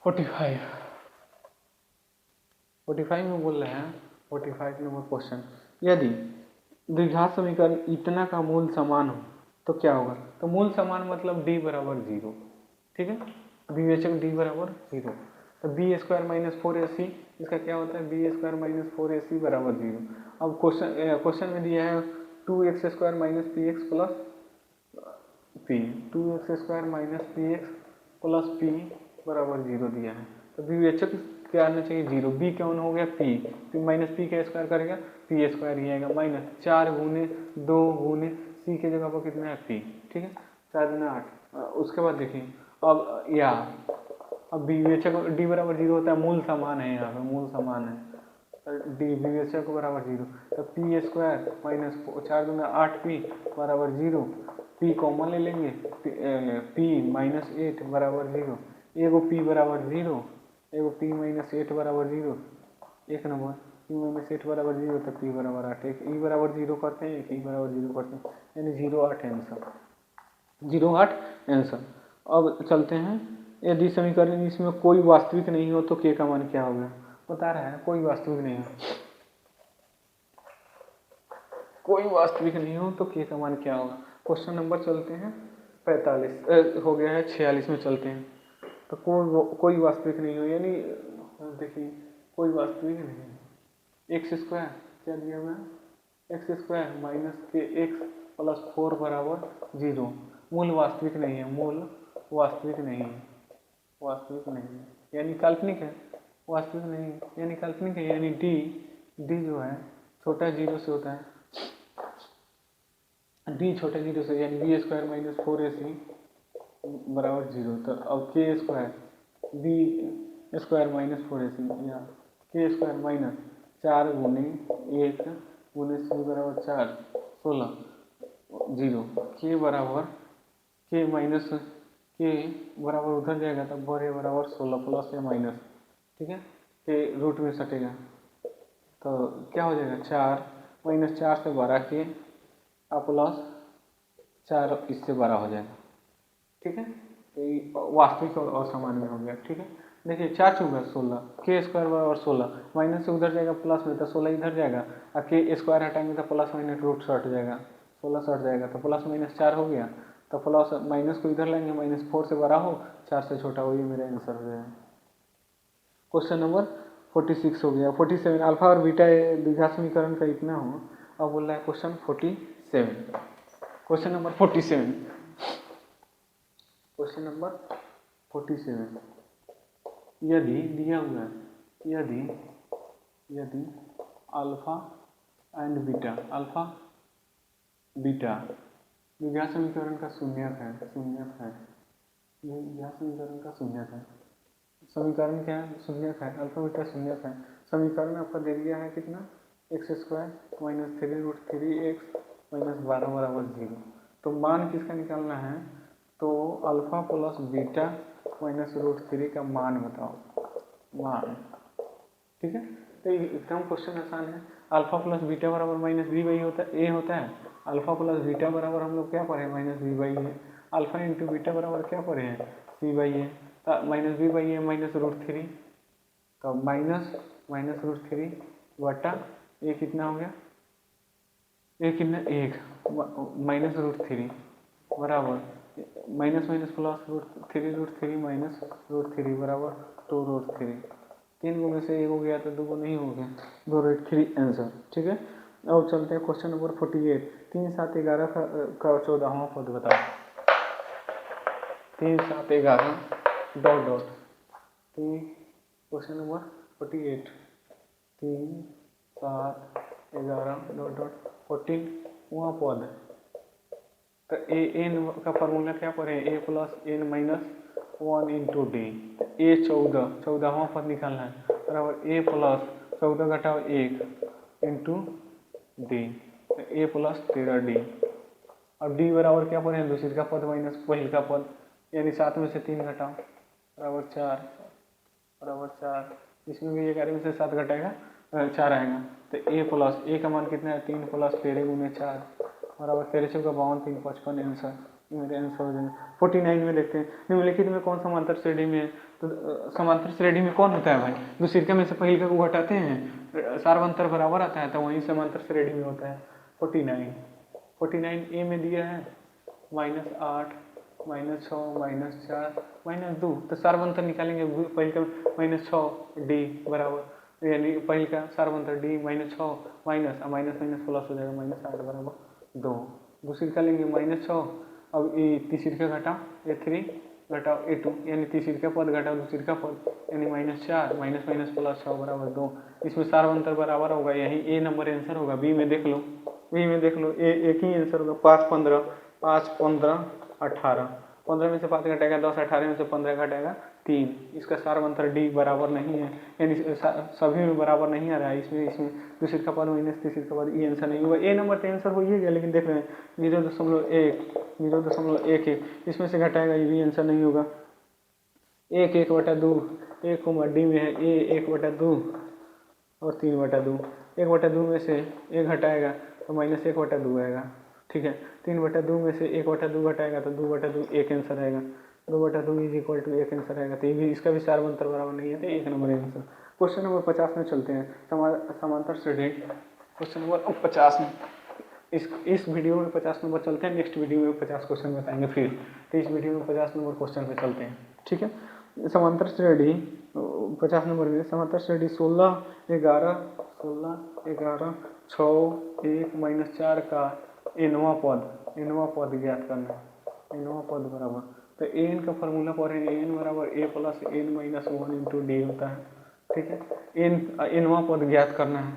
45 में बोल रहे हैं 45 नंबर क्वेश्चन, यदि द्विघात समीकरण इतना का मूल समान हो तो क्या होगा। तो मूल समान मतलब d बराबर 0, ठीक है। विवेचक d बराबर 0। तो b² माइनस 4ac इसका क्या होता है, b² माइनस 4ac बराबर 0। अब क्वेश्चन में दिया है 2x² minus px plus p, 2x² minus px plus p बराबर 0 दिया है। तो विवेचक क्या आना चाहिए 0। b कौन हो गया p माइनस p का स्क्वायर करेगा p² ही आएगा माइनस 4 गुने 2 गुने c के जगह पर कितना है p, ठीक है। 4 गुना 8। उसके बाद देखिए अब विवेचक d बराबर 0 होता है, मूल समान है, यहाँ पे मूल समान है d विवेचक बराबर 0। तो p² माइनस 4 गुना 8p बराबर 0। p कॉमन ले लेंगे, p माइनस 8 बराबर 0। एगो p बराबर 0, एगो p माइनस 8 बराबर 0। एक नंबर p माइनस 8 बराबर 0 तो p बराबर 8। एक e बराबर 0 करते हैं, एक e बराबर 0 करते हैं, यानी 0,8 आंसर, 0,8 आंसर। अब चलते हैं, यदि समीकरण इसमें कोई वास्तविक नहीं हो तो k का मान क्या होगा। बता रहा है कोई वास्तविक नहीं हो, कोई वास्तविक नहीं हो तो k का मान क्या होगा। क्वेश्चन नंबर चलते हैं 45 हो गया है, 46 में चलते हैं। तो कोई वास्तविक नहीं हो, यानी देखिए कोई वास्तविक नहीं है। x² क्या दिया हुआ है, x² माइनस के x प्लस 4 बराबर 0। मूल वास्तविक नहीं है, मूल वास्तविक नहीं है, वास्तविक नहीं है यानी काल्पनिक है, वास्तविक नहीं है यानी काल्पनिक है, यानी d जो है छोटा 0 से होता है, d छोटा 0 से, यानी b² माइनस 4ac बराबर 0। तो अब b² माइनस 4ac या k² माइनस 4 गुने 1 गुने c बराबर 4 16 0। k बराबर k माइनस k बराबर उधर जाएगा तब बड़े बराबर 16 प्लस या माइनस, ठीक है। k रूट में सटेगा तो क्या हो जाएगा 4 माइनस 4 से 12 k प्लस 4 इससे 12 हो जाएगा, ठीक है। तो वास्तविक और असामान्य हो गया, ठीक है। देखिए 4 चौका 16, k² बराबर 16, माइनस से उधर जाएगा प्लस में तो 16 इधर जाएगा, और k² हटाएंगे तो प्लस माइनस रूट से हट जाएगा, 16 से हट जाएगा तो प्लस माइनस 4 हो गया। तो प्लस माइनस को इधर लेंगे, माइनस 4 से बड़ा हो 4 से छोटा हो, ये मेरा आंसर हो जाएगा। क्वेश्चन नंबर 46 हो गया। 47 अल्फा और बीटा द्विघात समीकरण का इतना हो। अब बोल रहा है question 47, question number 47, question number 47, यदि दिया हुआ है यदि अल्फा एंड बीटा द्विघात समीकरण का शून्यक है द्विघात समीकरण का शून्यक है। समीकरण क्या है, शून्यक है, अल्फा बीटा शून्यक है। समीकरण आपका दे दिया है कितना, x² माइनस 3√3x माइनस 12 बराबर 0। तो मान किसका निकालना है, तो अल्फा प्लस बीटा माइनस √3 का मान बताओ, मान, ठीक है। तो एकदम क्वेश्चन आसान है। अल्फा प्लस बीटा बराबर माइनस b बाई होता है, a होता है। अल्फा प्लस बीटा बराबर हम लोग क्या पढ़े, माइनस b बाई है। अल्फा इंटू बीटा बराबर क्या पढ़े हैं, C by A, minus B by A minus root three, तो माइनस रूट थ्री बटा ए कितना हो गया, ए कितना एक माइनस रूट थ्री बराबर minus minus plus root three minus root three बराबर टू रूट थ्री। तीन को में से एक हो गया तो दो को नहीं हो गया, दो रूट थ्री आंसर। ठीक है, अब चलते हैं क्वेश्चन नंबर 48। 3 7 11 का 14वां पद बताओ। 3 7 11 dot dot, question number 48 3 7 11 dot dot 14वां पद। तो ए एन का फॉर्मूला क्या पढ़े, A plus N minus 1 into D. A 14वां पद निकालना है बराबर ए प्लस 14 घटाओ 1 into D, A plus 13 D. अब डी बराबर क्या पढ़े, दूसरी का पद माइनस पहले का पद, यानी 7 में से 3 घटाओ बराबर 4। इसमें भी 11 में से 7 घटाएगा 4 आएगा, तो ए प्लस ए का मान कितना है 3 प्लस 13 गुने 4 बराबर 13 चौका 52 3 55 आंसर। मेरे आंसर हो जाएंगे। 49 में देखते हैं, निम्नलिखित में कौन समांतर श्रेणी में है, तो समांतर श्रेणी में कौन होता है भाई, दूसरी में से पहले का को घटाते हैं, सार्वंतर बराबर आता है, तो वहीं समांतर श्रेणी में होता है। 49 ए में दिया है -8 -6 -4 -2, तो सार्वंतर निकालेंगे पहले का -6 डी बराबर, यानी पहले का सार्वंतर डी -6 माइनस माइनस प्लस हो जाएगा -8 बराबर 2। दूसरी का लेंगे -6, अब ये तीसरी का घटाओ A3 घटाओ A2, यानी तीसरी का पद घटाओ दूसरी का पद, यानी -4 माइनस प्लस 6 बराबर 2। इसमें सार्वंतर बराबर होगा, यही ए नंबर आंसर होगा। बी में देख लो ए एक ही आंसर होगा, 5 15 18, 15 में से 5 घटाएगा 10, 18 में से 15 घटाएगा 3। इसका सार्वंतर डी बराबर नहीं है, यानी सभी में बराबर नहीं आ रहा है। इसमें दूसरी का पद माइनस तीसरी का पद, ये आंसर नहीं होगा। ए नंबर का आंसर हो ही गया, लेकिन देख रहे हैं 0.11 इसमें से घटाएगा, ये भी आंसर नहीं होगा। 1/2 1 डी में है ए 1/2 और 3/2, 1/2 में से 1 घटाएगा तो -1/2 आएगा। ठीक है, 3/2 में से 1/2 घटाएगा तो 2/2 एक आंसर आएगा, 2/2 इज इक्वल टू एक आंसर आएगा, तो ये भी इसका भी सार्वंतर बराबर नहीं है, तो एक नंबर आंसर। क्वेश्चन नंबर 50 में चलते हैं, समांतर श्रेणी। क्वेश्चन नंबर 50 में इस वीडियो में 50 नंबर चलते हैं, नेक्स्ट वीडियो में 50 क्वेश्चन बताएंगे फिर, तो इस वीडियो में 50 नंबर क्वेश्चन पे चलते हैं। ठीक है, समांतर श्रेणी 50 नंबर में समांतर श्रेणी 16 11 6 1 -4 का एनवा पद ज्ञात करना है। एनवा पद बराबर, तो एन का फॉर्मूला पढ़े, एन बराबर A plus N minus 1 into D होता है। ठीक है, एनवा पद ज्ञात करना है,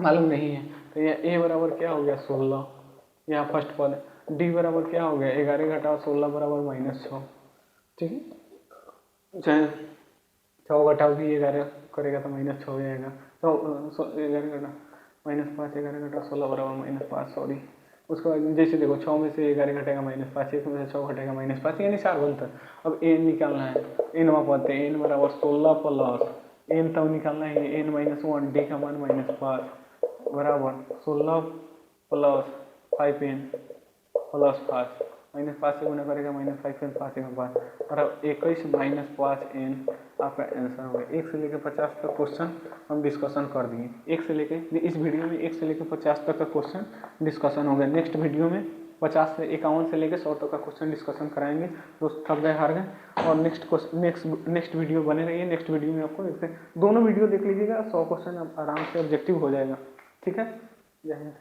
मालूम नहीं है, तो यह ए बराबर क्या हो गया 16, यहाँ फर्स्ट पद। डी बराबर क्या हो गया 11 घटाओ 16 बराबर -6। ठीक है, चाहे 6 घटाओ भी 11 करेगा तो -6 हो जाएगा, तो 11 घटा -5 11 घटाओ 16 बराबर -5, सॉरी। उसके बाद जैसे देखो 6 में से 11 घटेगा -5, 1 में से 6 घटेगा -5, यानी सार्वंतर। अब एन निकालना है, एनवा पद है, एन बराबर 16 प्लस एन तब निकालना है एन -1, डी का मान -5 बराबर 16 प्लस 5n प्लस 5, -5 से गुना करेगा -5n 5 और अब 21 -5n आपका आंसर होगा। 1 से लेकर 50 तक क्वेश्चन हम डिस्कशन कर दिए। इस वीडियो में 1 से लेकर 50 तक का क्वेश्चन डिस्कशन हो गया। नेक्स्ट वीडियो में 50 से 51 से लेकर 100 तक का क्वेश्चन डिस्कशन कराएंगे। दोस्त थक गए हार गए, और नेक्स्ट वीडियो बने रहिए। नेक्स्ट वीडियो में आपको दोनों वीडियो देख लीजिएगा, 100 क्वेश्चन आराम से ऑब्जेक्टिव हो जाएगा। ठीक है, जय हिंद।